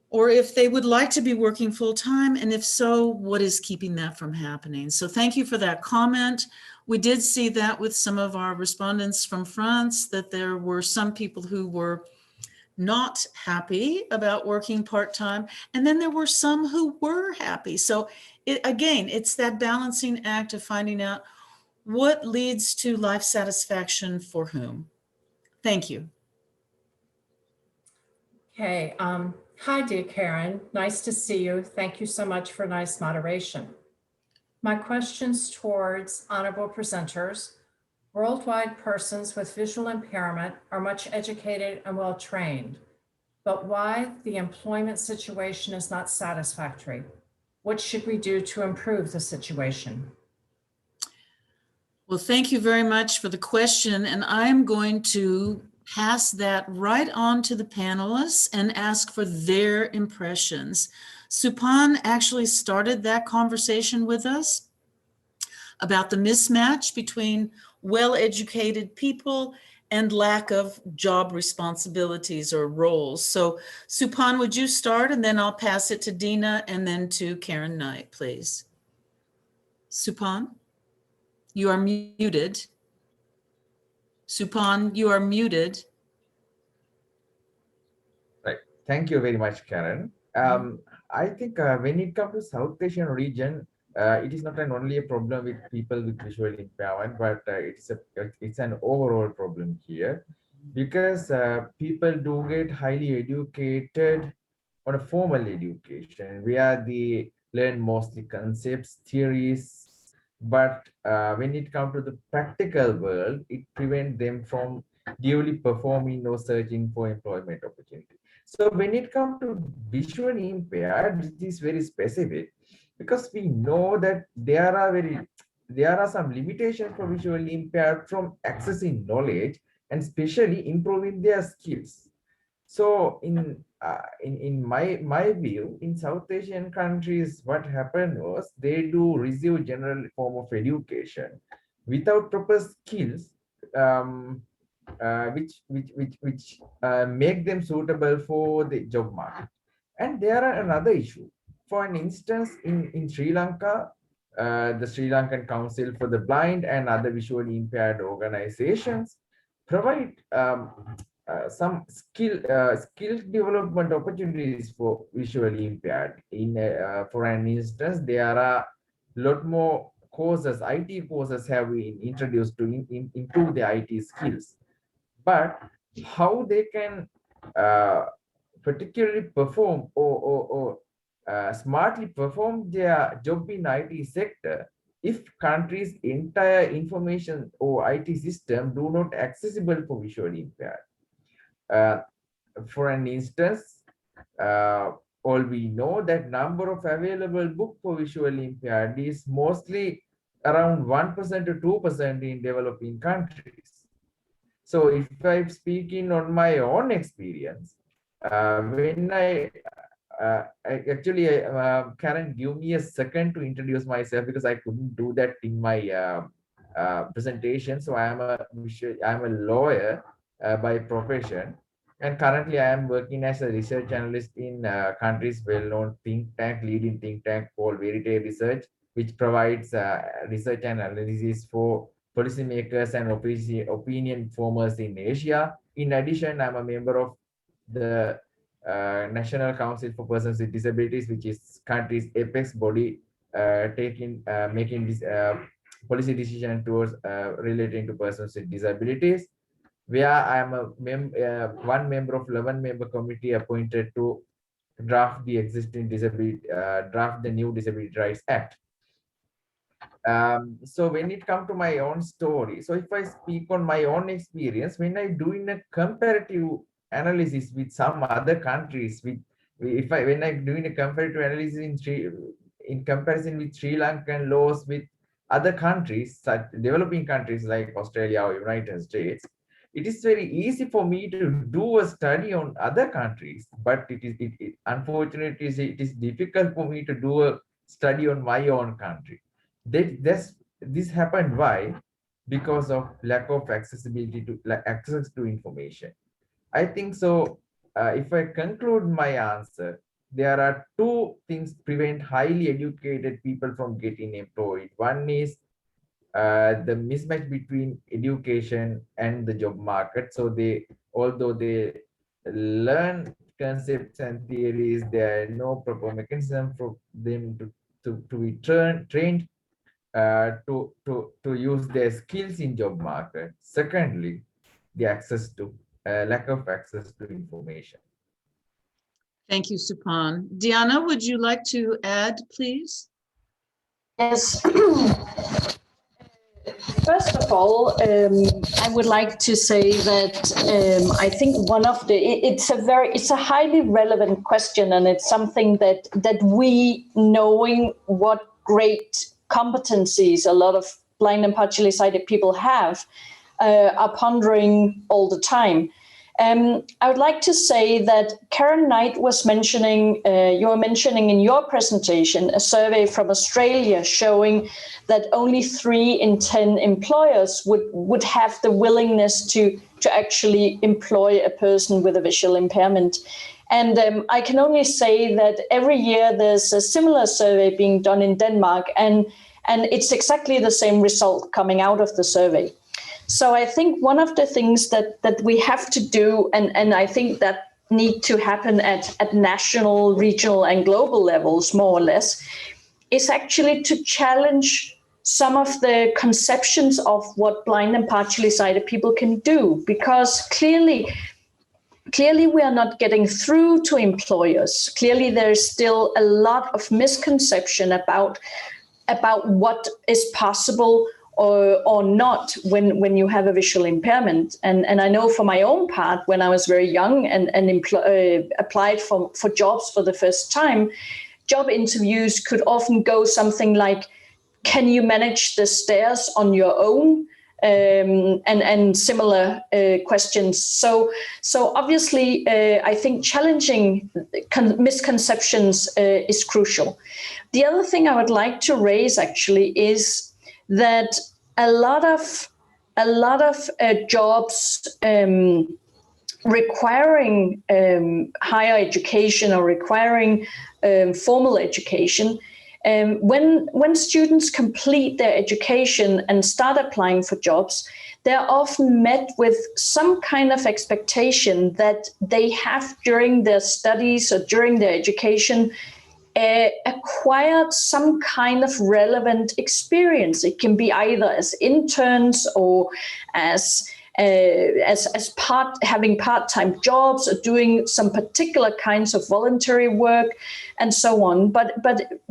or if they would like to be working full time, and if so, what is keeping that from happening? So thank you for that comment. We did see that with some of our respondents from France, that there were some people who were not happy about working part-time, and then there were some who were happy. So again, it's that balancing act of finding out what leads to life satisfaction for whom. Thank you. Okay. Hi, dear Karen. Nice to see you. Thank you so much for nice moderation. My questions towards honorable presenters. Worldwide, persons with visual impairment are much educated and well-trained, but why the employment situation is not satisfactory? What should we do to improve the situation? Well, thank you very much for the question, and I'm going to pass that right on to the panelists and ask for their impressions. Supan actually started that conversation with us about the mismatch between well-educated people and lack of job responsibilities or roles. So Supan, would you start, and then I'll pass it to Dina and then to Karen Knight, please. Supan, you are muted. Supan, you are muted. Right. Thank you very much, Karen. I think when it comes to South Asian region, it is not only a problem with people with visual impairment, but it's an overall problem here, because people do get highly educated on a formal education where they learn mostly concepts, theories, but when it comes to the practical world, it prevents them from duly performing or searching for employment opportunity. So when it comes to visually impaired, it is very specific, because we know that there are some limitations for visually impaired from accessing knowledge and especially improving their skills. So in my view, in South Asian countries, what happened was they do receive general form of education without proper skills, which make them suitable for the job market. And there are another issue. For an instance, in Sri Lanka, the Sri Lankan Council for the Blind and other visually impaired organizations provide some skill development opportunities for visually impaired. For an instance, there are a lot more courses, IT courses have been introduced to improve the IT skills. But how they can particularly perform or smartly perform their job in IT sector if country's entire information or IT system do not accessible for visually impaired. For an instance, all we know that number of available book for visually impaired is mostly around 1% to 2% in developing countries. So if I'm speaking on my own experience, when Karen, give me a second to introduce myself, because I couldn't do that in my presentation. So I'm a lawyer by profession, and currently I am working as a research analyst in country's well-known leading think tank called Verite Research, which provides research and analysis for policymakers and opinion formers in Asia. In addition, I'm a member of the National Council for Persons with Disabilities, which is country's apex body making this policy decision towards relating to persons with disabilities, where I am one member of 11-member committee appointed to draft the existing draft the new Disability Rights Act. So when it comes to my own story, so if I speak on my own experience, when I doing a comparative analysis with some other countries, when I'm doing a comparative analysis in comparison with Sri Lankan laws with other countries, such developing countries like Australia or United States, it is very easy for me to do a study on other countries, but unfortunately, it is difficult for me to do a study on my own country. This happened why? Because of lack of accessibility to access to information. I think so. If I conclude my answer, there are two things prevent highly educated people from getting employed. One is the mismatch between education and the job market. So although they learn concepts and theories, there are no proper mechanism for them to be trained to use their skills in job market. Secondly, the lack of access to information. Thank you, Supan. Diana, would you like to add, please? Yes. First of all, I would like to say that I think it's a highly relevant question, and it's something that we, knowing what great competencies a lot of blind and partially sighted people have, are pondering all the time. I would like to say that Karen Knight was mentioning, you were mentioning in your presentation, a survey from Australia showing that only 3 in 10 employers would have the willingness to actually employ a person with a visual impairment. And I can only say that every year there's a similar survey being done in Denmark, and it's exactly the same result coming out of the survey. So I think one of the things that we have to do, and I think that need to happen at national, regional, and global levels, more or less, is actually to challenge some of the conceptions of what blind and partially sighted people can do, because clearly we are not getting through to employers. Clearly there's still a lot of misconception about what is possible or not when you have a visual impairment. And I know for my own part, when I was very young and applied for jobs for the first time, job interviews could often go something like, can you manage the stairs on your own? And similar questions. So obviously, I think challenging misconceptions is crucial. The other thing I would like to raise actually is that a lot of jobs requiring higher education or requiring formal education, when students complete their education and start applying for jobs, they're often met with some kind of expectation that they have during their studies or during their education acquired some kind of relevant experience. It can be either as interns or as having part-time jobs or doing some particular kinds of voluntary work and so on. But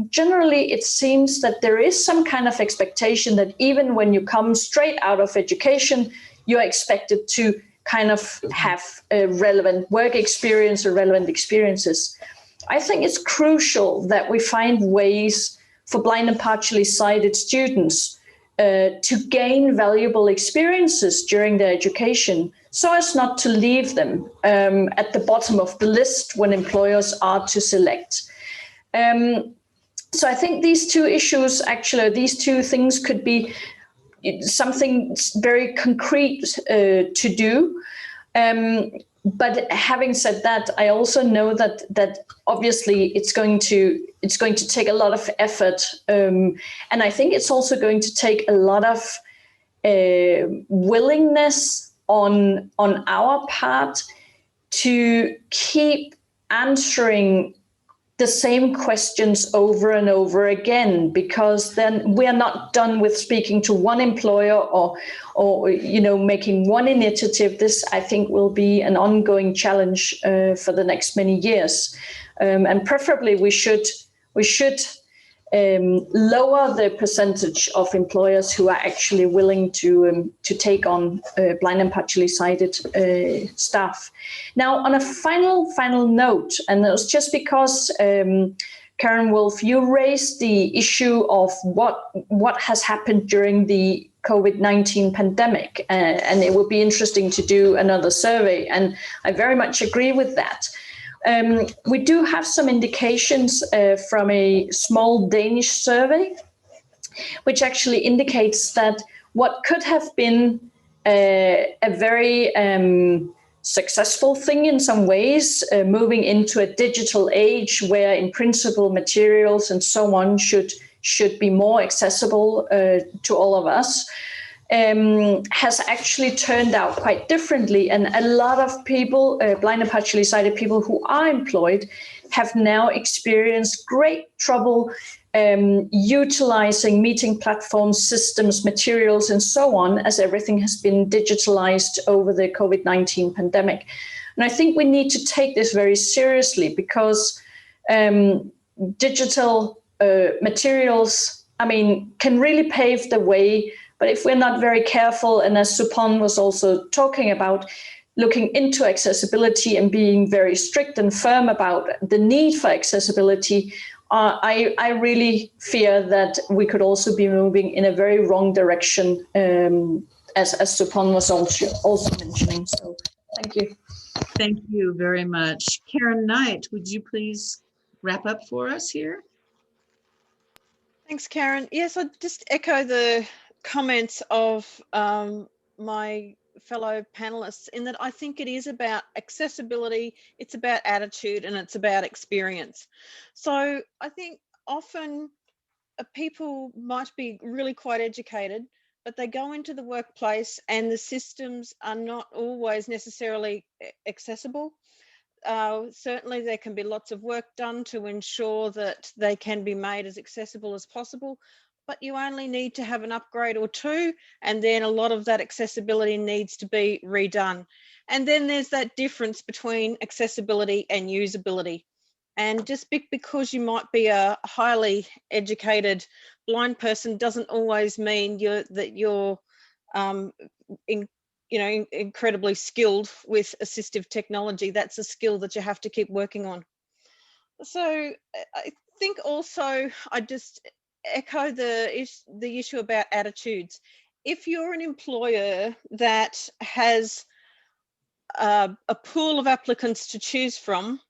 generally, it seems that there is some kind of expectation that even when you come straight out of education, you're expected to kind of have a relevant work experience or relevant experiences. I think it's crucial that we find ways for blind and partially sighted students to gain valuable experiences during their education, so as not to leave them at the bottom of the list when employers are to select. So I think these two issues, actually, these two things could be something very concrete to do. But having said that, I also know that obviously it's going to take a lot of effort, and I think it's also going to take a lot of willingness on our part to keep answering the same questions over and over again, because then we are not done with speaking to one employer or making one initiative. This, I think, will be an ongoing challenge for the next many years, and preferably we should lower the percentage of employers who are actually willing to take on blind and partially sighted staff. Now, on a final note, and it was just because Karen Wolf, you raised the issue of what has happened during the COVID-19 pandemic. And it would be interesting to do another survey. And I very much agree with that. We do have some indications from a small Danish survey, which actually indicates that what could have been a very successful thing in some ways, moving into a digital age where in principle materials and so on should be more accessible to all of us, has actually turned out quite differently. And a lot of people, blind and partially sighted people who are employed, have now experienced great trouble utilizing meeting platforms, systems, materials, and so on, as everything has been digitalized over the COVID-19 pandemic. And I think we need to take this very seriously, because digital materials, can really pave the way. But if we're not very careful, and as Supon was also talking about, looking into accessibility and being very strict and firm about the need for accessibility, I really fear that we could also be moving in a very wrong direction, as Supon was also mentioning. So thank you. Thank you very much. Karen Knight, would you please wrap up for us here? Thanks, Karen. Yes, I'd just echo the comments of my fellow panelists, in that I think it is about accessibility, it's about attitude, and it's about experience. So I think often people might be really quite educated, but they go into the workplace and the systems are not always necessarily accessible. Certainly there can be lots of work done to ensure that they can be made as accessible as possible, but you only need to have an upgrade or two, and then a lot of that accessibility needs to be redone. And then there's that difference between accessibility and usability. And just because you might be a highly educated blind person doesn't always mean that you're incredibly skilled with assistive technology. That's a skill that you have to keep working on. So I think also I just echo the issue about attitudes. If you're an employer that has a pool of applicants to choose from,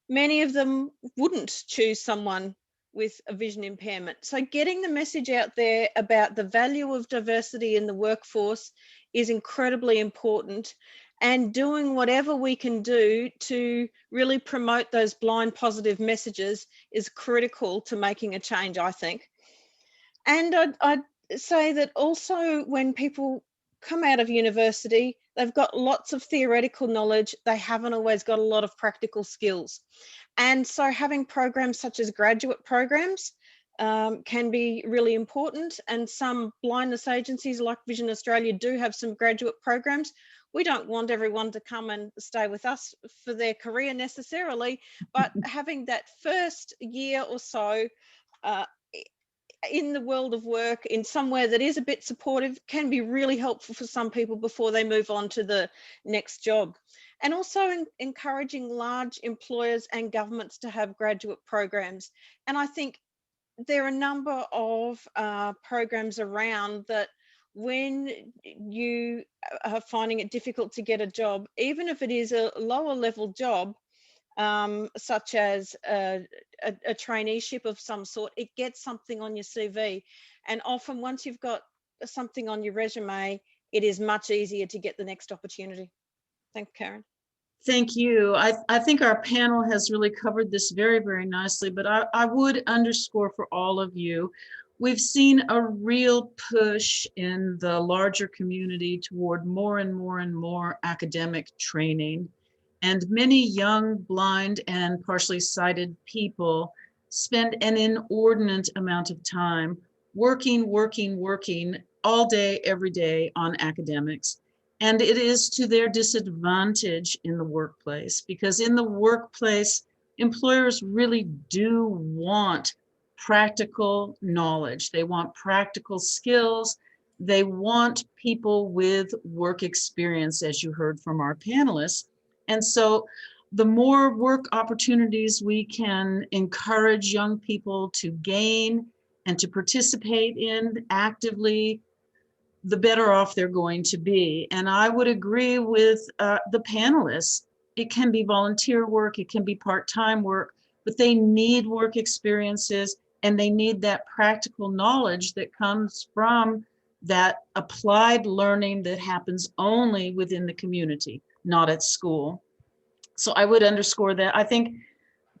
many of them wouldn't choose someone with a vision impairment. So getting the message out there about the value of diversity in the workforce is incredibly important, and doing whatever we can do to really promote those blind positive messages is critical to making a change, I think. And I'd say that also when people come out of university, they've got lots of theoretical knowledge, they haven't always got a lot of practical skills. And so having programs such as graduate programs can be really important. And some blindness agencies like Vision Australia do have some graduate programs. We don't want everyone to come and stay with us for their career necessarily, but having that first year or so in the world of work in somewhere that is a bit supportive can be really helpful for some people before they move on to the next job. And also encouraging large employers and governments to have graduate programs. And I think there are a number of programs around that when you are finding it difficult to get a job, even if it is a lower level job, such as a traineeship of some sort, it gets something on your CV. And often once you've got something on your resume, it is much easier to get the next opportunity. Thanks, Karen. Thank you. I think our panel has really covered this very, very nicely, but I would underscore for all of you, we've seen a real push in the larger community toward more and more and more academic training. And many young, blind, and partially sighted people spend an inordinate amount of time working all day, every day on academics. And it is to their disadvantage in the workplace, because in the workplace, employers really do want practical knowledge. They want practical skills. They want people with work experience, as you heard from our panelists. And so the more work opportunities we can encourage young people to gain and to participate in actively, the better off they're going to be. And I would agree with the panelists. It can be volunteer work, it can be part-time work, but they need work experiences and they need that practical knowledge that comes from that applied learning that happens only within the community, not at school. So I would underscore that. I think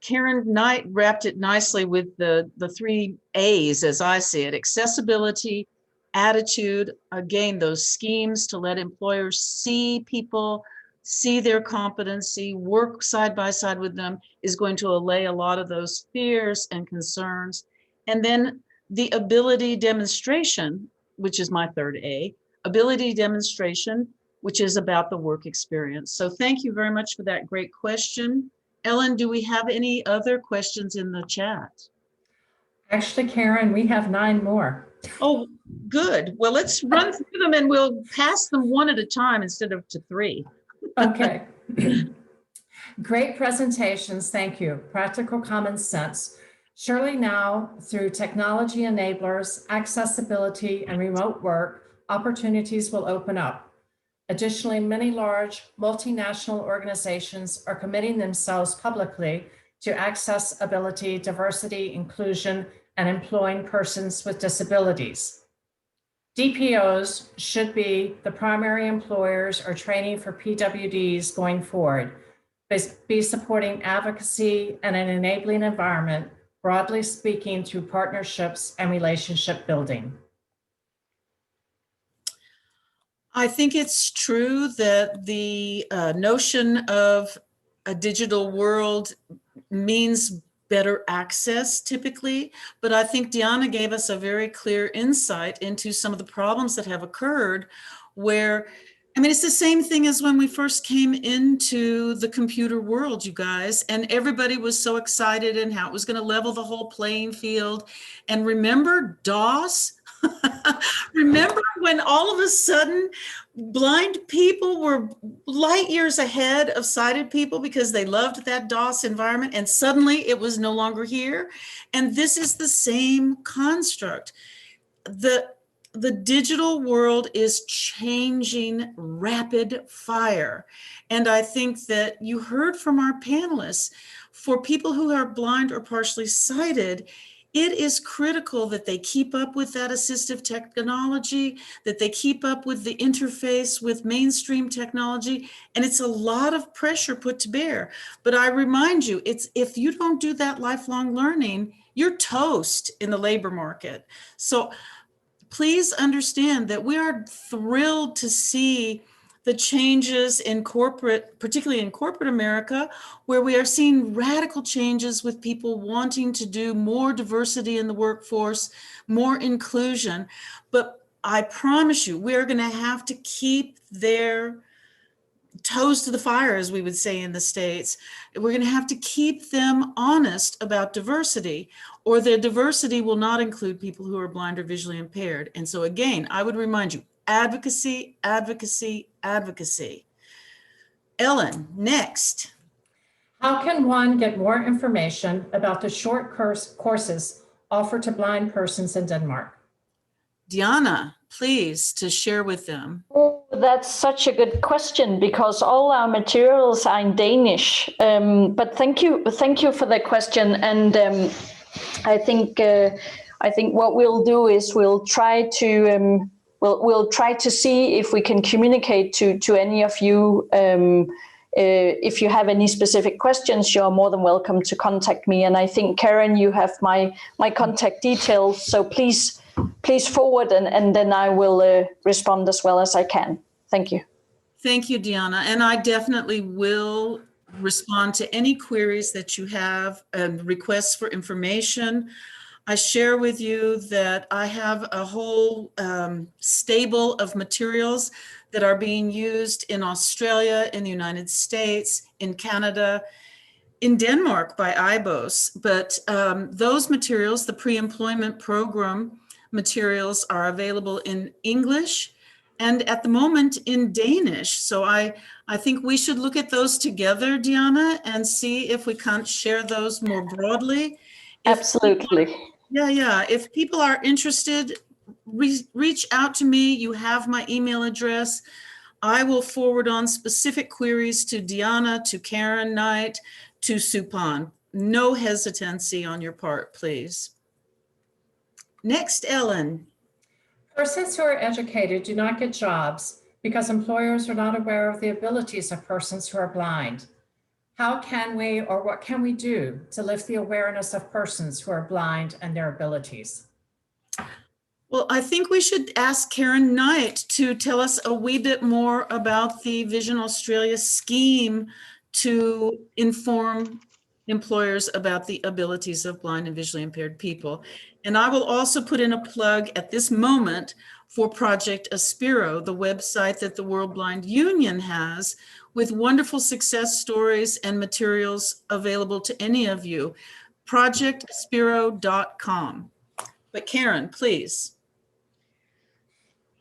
Karen Knight wrapped it nicely with the 3 A's as I see it: accessibility, attitude, again, those schemes to let employers see people, see their competency, work side by side with them is going to allay a lot of those fears and concerns. And then the ability demonstration, which is my 3rd A, ability demonstration, which is about the work experience. So thank you very much for that great question. Ellen, do we have any other questions in the chat? Actually, Karen, we have 9 more. Oh, good. Well, let's run through them and we'll pass them one at a time instead of to 3. Okay. Great presentations. Thank you. Practical common sense. Surely now, through technology enablers, accessibility, and remote work, opportunities will open up. Additionally, many large multinational organizations are committing themselves publicly to accessibility, diversity, inclusion, and employing persons with disabilities. DPOs should be the primary employers or training for PWDs going forward, be supporting advocacy and an enabling environment, broadly speaking, through partnerships and relationship building. I think it's true that the notion of a digital world means better access typically, but I think Deanna gave us a very clear insight into some of the problems that have occurred where, I mean, it's the same thing as when we first came into the computer world, you guys, and everybody was so excited and how it was going to level the whole playing field. And remember DOS? Remember when all of a sudden blind people were light years ahead of sighted people because they loved that DOS environment, and suddenly it was no longer here? And this is the same construct. The digital world is changing rapid fire. And I think that you heard from our panelists, for people who are blind or partially sighted, it is critical that they keep up with that assistive technology, that they keep up with the interface with mainstream technology, and it's a lot of pressure put to bear. But I remind you, it's if you don't do that lifelong learning, you're toast in the labor market. So please understand that we are thrilled to see the changes in corporate, particularly in corporate America, where we are seeing radical changes with people wanting to do more diversity in the workforce, more inclusion. But I promise you, we're going to have to keep their toes to the fire, as we would say in the States. We're going to have to keep them honest about diversity, or their diversity will not include people who are blind or visually impaired. And so again, I would remind you, advocacy, advocacy, advocacy. Ellen, next. How can one get more information about the short courses offered to blind persons in Denmark? Diana, please, to share with them. Oh, that's such a good question, because all our materials are in Danish. But thank you for the question. And I think what we'll do is we'll try to we'll try to see if we can communicate to any of you. If you have any specific questions, you're more than welcome to contact me. And I think, Karen, you have my contact details, so please forward, and then I will respond as well as I can. Thank you. Thank you, Diana. And I definitely will respond to any queries that you have and requests for information. I share with you that I have a whole stable of materials that are being used in Australia, in the United States, in Canada, in Denmark by IBOS. But those materials, the pre-employment program materials, are available in English and at the moment in Danish. So I think we should look at those together, Diana, and see if we can't share those more broadly. Absolutely. Yeah. If people are interested, reach out to me. You have my email address. I will forward on specific queries to Diana, to Karen Knight, to Supan. No hesitancy on your part, please. Next, Ellen. Persons who are educated do not get jobs because employers are not aware of the abilities of persons who are blind. How can we, or what can we do to lift the awareness of persons who are blind and their abilities? Well, I think we should ask Karen Knight to tell us a wee bit more about the Vision Australia scheme to inform employers about the abilities of blind and visually impaired people. And I will also put in a plug at this moment for Project Aspiro, the website that the World Blind Union has, with wonderful success stories and materials available to any of you. projectaspiro.com. But Karen, please.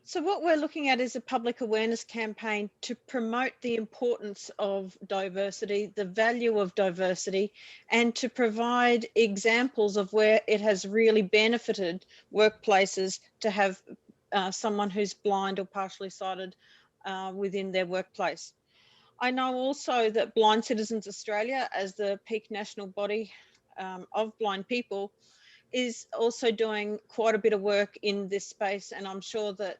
So what we're looking at is a public awareness campaign to promote the importance of diversity, the value of diversity, and to provide examples of where it has really benefited workplaces to have someone who's blind or partially sighted within their workplace. I know also that Blind Citizens Australia, as the peak national body of blind people, is also doing quite a bit of work in this space, and I'm sure that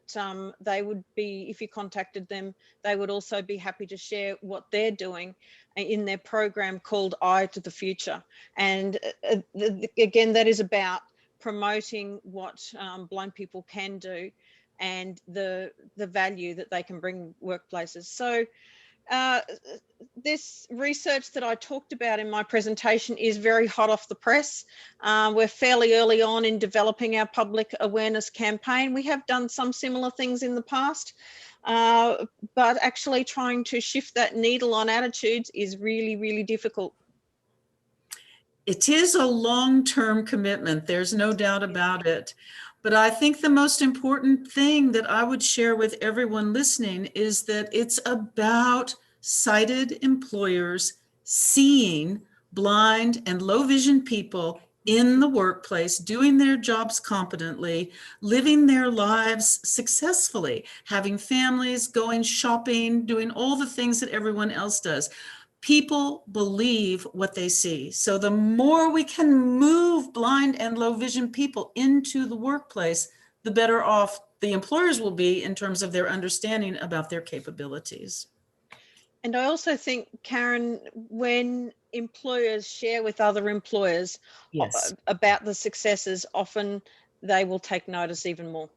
they would be, if you contacted them, they would also be happy to share what they're doing in their program called Eye to the Future. And again, that is about promoting what blind people can do and the value that they can bring workplaces. So this research that I talked about in my presentation is very hot off the press. We're fairly early on in developing our public awareness campaign. We have done some similar things in the past, but actually trying to shift that needle on attitudes is really, really difficult. It is a long-term commitment. There's no doubt about it. But I think the most important thing that I would share with everyone listening is that it's about sighted employers seeing blind and low vision people in the workplace, doing their jobs competently, living their lives successfully, having families, going shopping, doing all the things that everyone else does. People believe what they see. So the more we can move blind and low vision people into the workplace, the better off the employers will be in terms of their understanding about their capabilities. And I also think, Karen, when employers share with other employers about the successes, often they will take notice even more.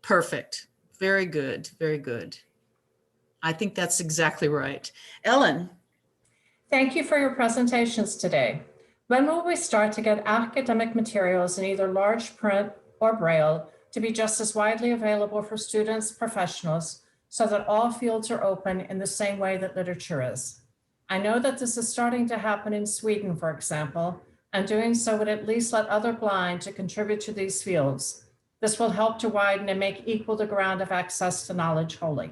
Perfect. Very good. Very good. I think that's exactly right. Ellen. Thank you for your presentations today. When will we start to get academic materials in either large print or Braille to be just as widely available for students, professionals, so that all fields are open in the same way that literature is? I know that this is starting to happen in Sweden, for example, and doing so would at least let other blind to contribute to these fields. This will help to widen and make equal the ground of access to knowledge wholly.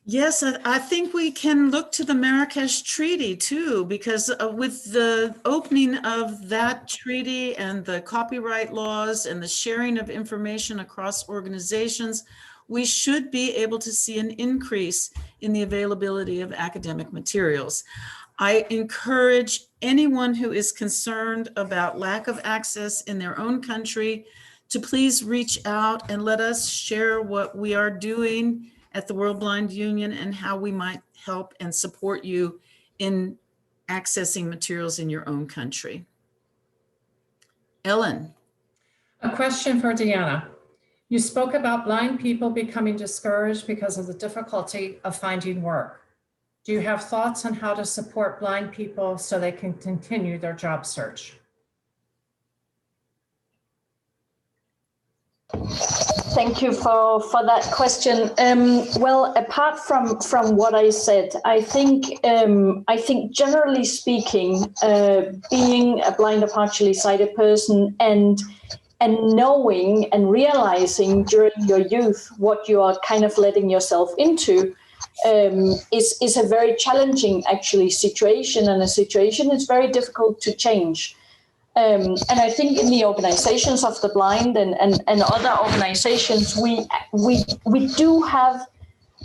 Yes, I think we can look to the Marrakesh Treaty too, because with the opening of that treaty and the copyright laws and the sharing of information across organizations, we should be able to see an increase in the availability of academic materials. I encourage anyone who is concerned about lack of access in their own country to please reach out and let us share what we are doing at the World Blind Union and how we might help and support you in accessing materials in your own country. Ellen. A question for Deanna. You spoke about blind people becoming discouraged because of the difficulty of finding work. Do you have thoughts on how to support blind people so they can continue their job search? Thank you for that question. Well, apart from what I said, I think generally speaking, being a blind or partially sighted person and knowing and realizing during your youth what you are kind of letting yourself into is a very challenging actually situation, and a situation is very difficult to change. And I think in the organizations of the blind and other organizations, we do have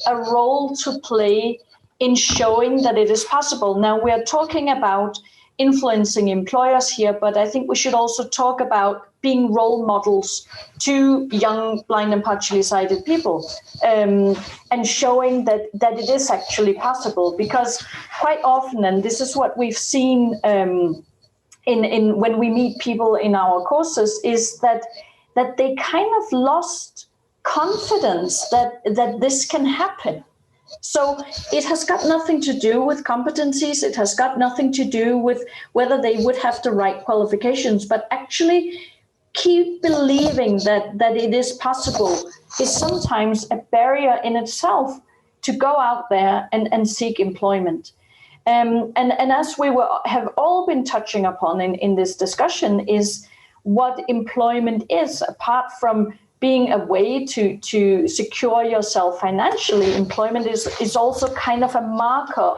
a role to play in showing that it is possible. Now, we are talking about influencing employers here, but I think we should also talk about being role models to young blind and partially sighted people, and showing that it is actually possible. Because quite often, and this is what we've seen in when we meet people in our courses, is that they kind of lost confidence that this can happen. So it has got nothing to do with competencies. It has got nothing to do with whether they would have the right qualifications, but actually keep believing that it is possible is sometimes a barrier in itself to go out there and seek employment. And as we have all been touching upon in this discussion, is what employment is, apart from being a way to secure yourself financially. Employment is also kind of a marker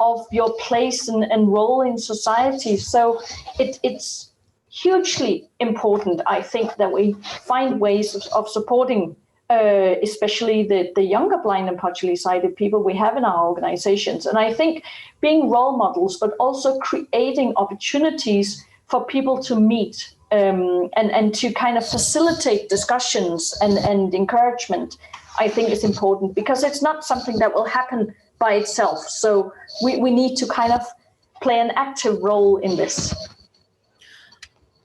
of your place and role in society. So it's hugely important, I think, that we find ways of supporting especially the younger blind and partially sighted people we have in our organizations. And I think being role models, but also creating opportunities for people to meet and to kind of facilitate discussions and encouragement, I think is important, because it's not something that will happen by itself. So we need to kind of play an active role in this.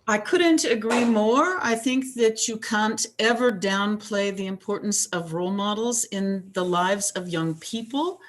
I couldn't agree more. I think that you can't ever downplay the importance of role models in the lives of young people.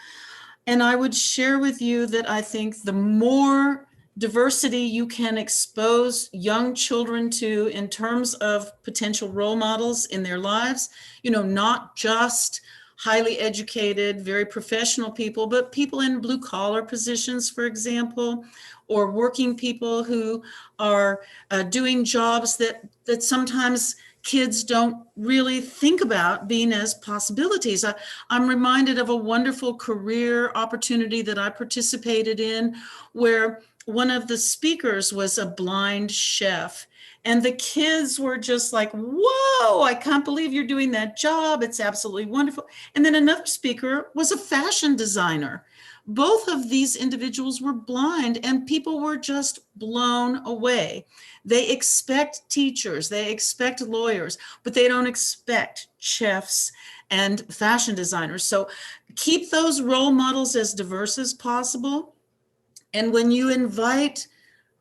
And I would share with you that I think the more diversity you can expose young children to in terms of potential role models in their lives, you know, not just highly educated, very professional people, but people in blue collar positions, for example, or working people who are doing jobs that sometimes kids don't really think about being as possibilities. I'm reminded of a wonderful career opportunity that I participated in, where one of the speakers was a blind chef. And the kids were just like, whoa, I can't believe you're doing that job. It's absolutely wonderful. And then another speaker was a fashion designer. Both of these individuals were blind, and people were just blown away. They expect teachers, they expect lawyers, but they don't expect chefs and fashion designers. So keep those role models as diverse as possible. And when you invite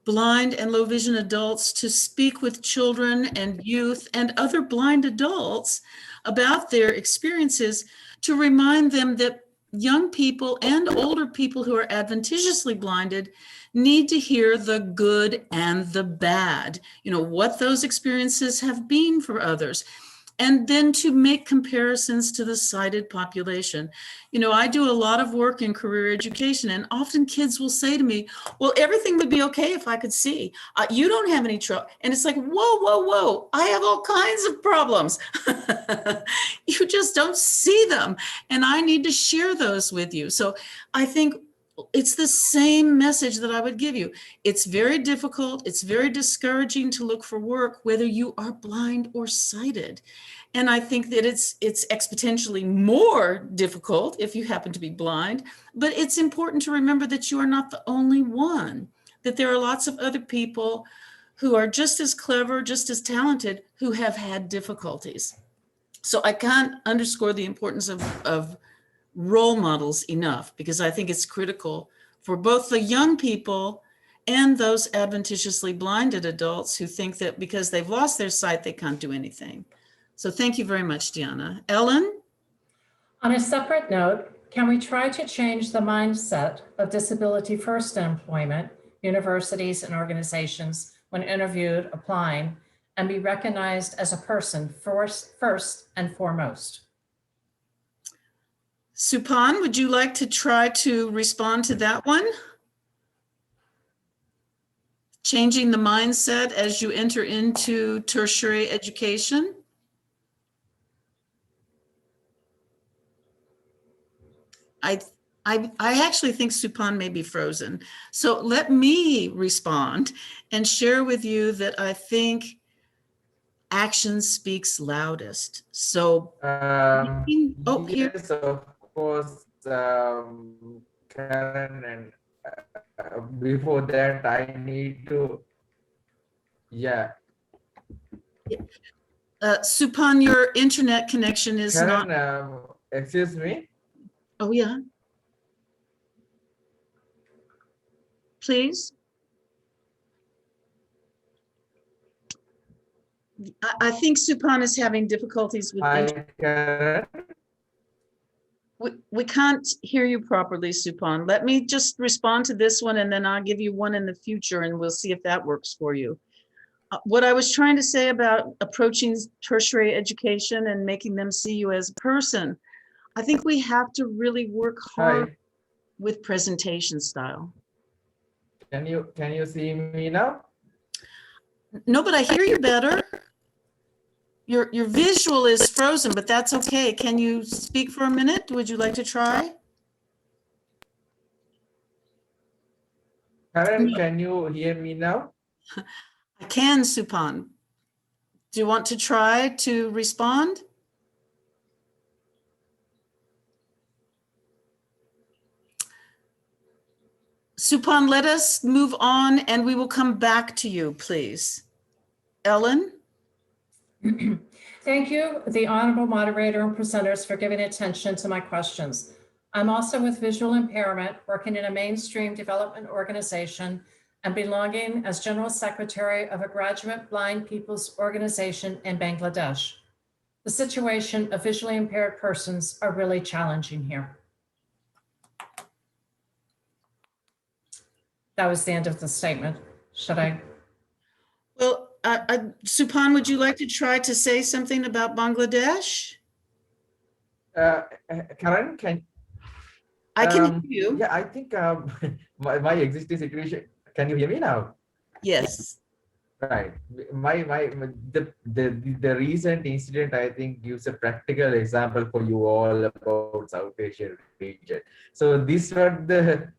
blind and low vision adults to speak with children and youth and other blind adults about their experiences, to remind them that young people and older people who are advantageously blinded need to hear the good and the bad, you know, what those experiences have been for others. And then to make comparisons to the sighted population. You know, I do a lot of work in career education, and often kids will say to me, well, everything would be okay if I could see. You don't have any trouble. And it's like, whoa, whoa, whoa, I have all kinds of problems. You just don't see them. And I need to share those with you. So I think it's the same message that I would give you. It's very difficult. It's very discouraging to look for work, whether you are blind or sighted. And I think that it's exponentially more difficult if you happen to be blind, but it's important to remember that you are not the only one, that there are lots of other people who are just as clever, just as talented, who have had difficulties. So I can't underscore the importance of role models enough, because I think it's critical for both the young people and those advantageously blinded adults who think that because they've lost their sight, they can't do anything. So thank you very much, Diana. Ellen? On a separate note, can we try to change the mindset of disability first in employment, universities and organizations when interviewed, applying, and be recognized as a person first and foremost? Supan, would you like to try to respond to that one? Changing the mindset as you enter into tertiary education? I actually think Supan may be frozen. So let me respond and share with you that I think action speaks loudest. So, here. Yes, of course, Karen, and before that, I need to, yeah. Supan, your internet connection is Karen, not. excuse me. Oh, yeah. Please. I think Supan is having difficulties with Hi, Karen. We can't hear you properly, Supan. Let me just respond to this one and then I'll give you one in the future and we'll see if that works for you. What I was trying to say about approaching tertiary education and making them see you as a person, I think we have to really work hard with presentation style. Can you see me now? No, but I hear you better. Your visual is frozen, but that's okay. Can you speak for a minute? Would you like to try? Karen, can you hear me now? I can, Supan. Do you want to try to respond? Supan, let us move on and we will come back to you, please. Ellen? Thank you, the honorable moderator and presenters, for giving attention to my questions. I'm also with visual impairment, working in a mainstream development organization and belonging as General Secretary of a graduate blind people's organization in Bangladesh. The situation of visually impaired persons are really challenging here. That was the end of the statement. Should I? Well, Supan, would you like to try to say something about Bangladesh? Karen, can I can hear you. Yeah, I think my existing situation. Can you hear me now? Yes. Right. The recent incident, I think, gives a practical example for you all about South Asian region. So this was the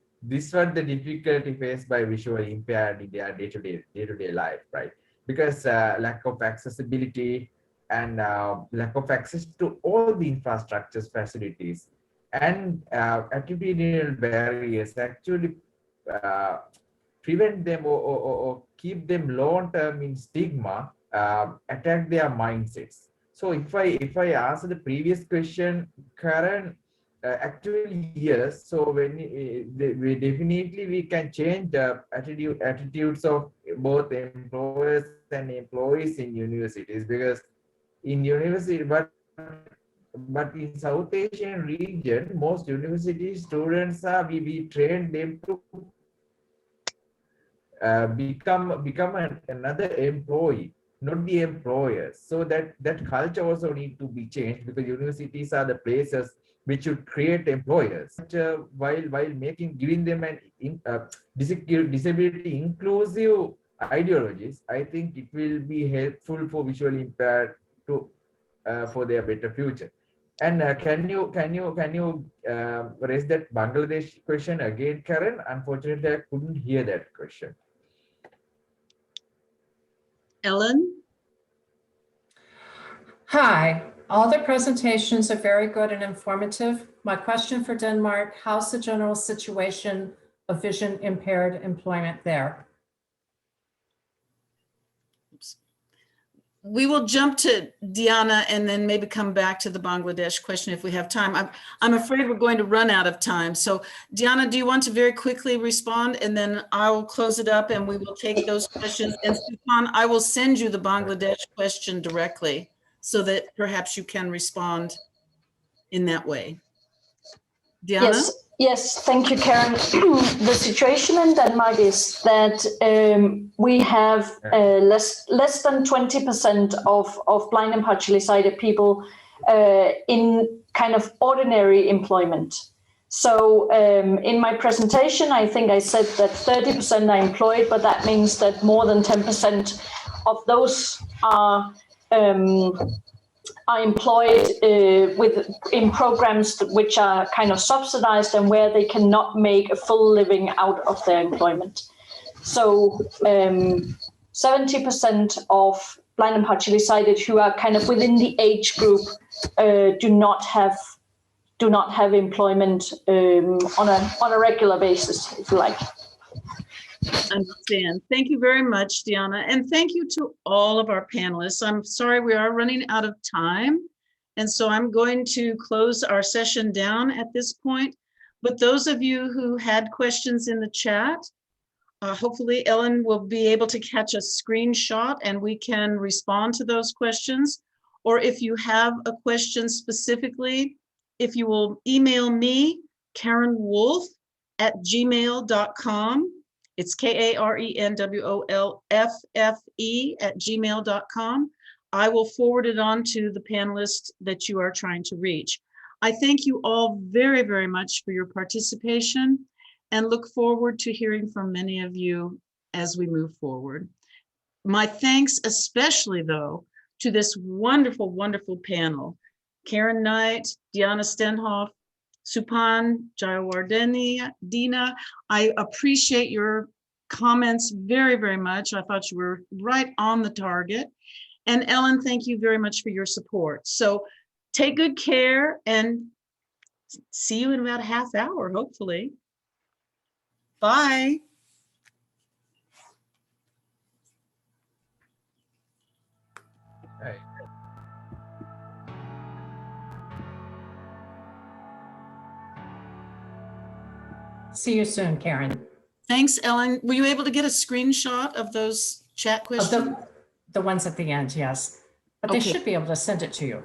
difficulty faced by visually impaired in their day-to-day life, right? Because lack of accessibility and lack of access to all the infrastructures, facilities, and attitudinal barriers actually prevent them or keep them long-term in stigma, attack their mindsets. So if I answer the previous question, Karen, actually yes. So when we definitely can change the attitudes of both employers and employees in universities, because in university, but in South Asian region, most university students we train them to become another employee, not the employers. So that culture also need to be changed, because universities are the places which should create employers. While giving them an disability inclusive ideologies, I think it will be helpful for visually impaired to for their better future. And can you raise that Bangladesh question again, Karen? Unfortunately, I couldn't hear that question. Ellen? Hi, all the presentations are very good and informative. My question for Denmark: how's the general situation of vision impaired employment there? We will jump to Diana and then maybe come back to the Bangladesh question if we have time. I'm afraid we're going to run out of time. So Diana, do you want to very quickly respond, and then I will close it up and we will take those questions. And Supan, I will send you the Bangladesh question directly so that perhaps you can respond in that way. Diana? Yes, thank you, Karen. The situation in Denmark is that we have less than 20% of blind and partially sighted people in kind of ordinary employment. So in my presentation, I think I said that 30% are employed, but that means that more than 10% of those are are employed in programs which are kind of subsidized and where they cannot make a full living out of their employment. So 70% of blind and partially sighted who are kind of within the age group do not have employment on a regular basis, if you like. Understand. Thank you very much, Diana. And thank you to all of our panelists. I'm sorry we are running out of time. And so I'm going to close our session down at this point. But those of you who had questions in the chat, hopefully Ellen will be able to catch a screenshot and we can respond to those questions. Or if you have a question specifically, if you will email me, KarenWolfe@gmail.com. It's KarenWolffe@gmail.com. I will forward it on to the panelists that you are trying to reach. I thank you all very, very much for your participation and look forward to hearing from many of you as we move forward. My thanks especially, though, to this wonderful, wonderful panel. Karen Knight, Diana Stenhoff, Supan Jayawardena. I appreciate your comments very, very much. I thought you were right on the target. And Ellen, thank you very much for your support. So take good care and see you in about a half hour, hopefully. Bye. Hey. See you soon, Karen. Thanks, Ellen. Were you able to get a screenshot of those chat questions? The ones at the end, yes. But they Okay. should be able to send it to you.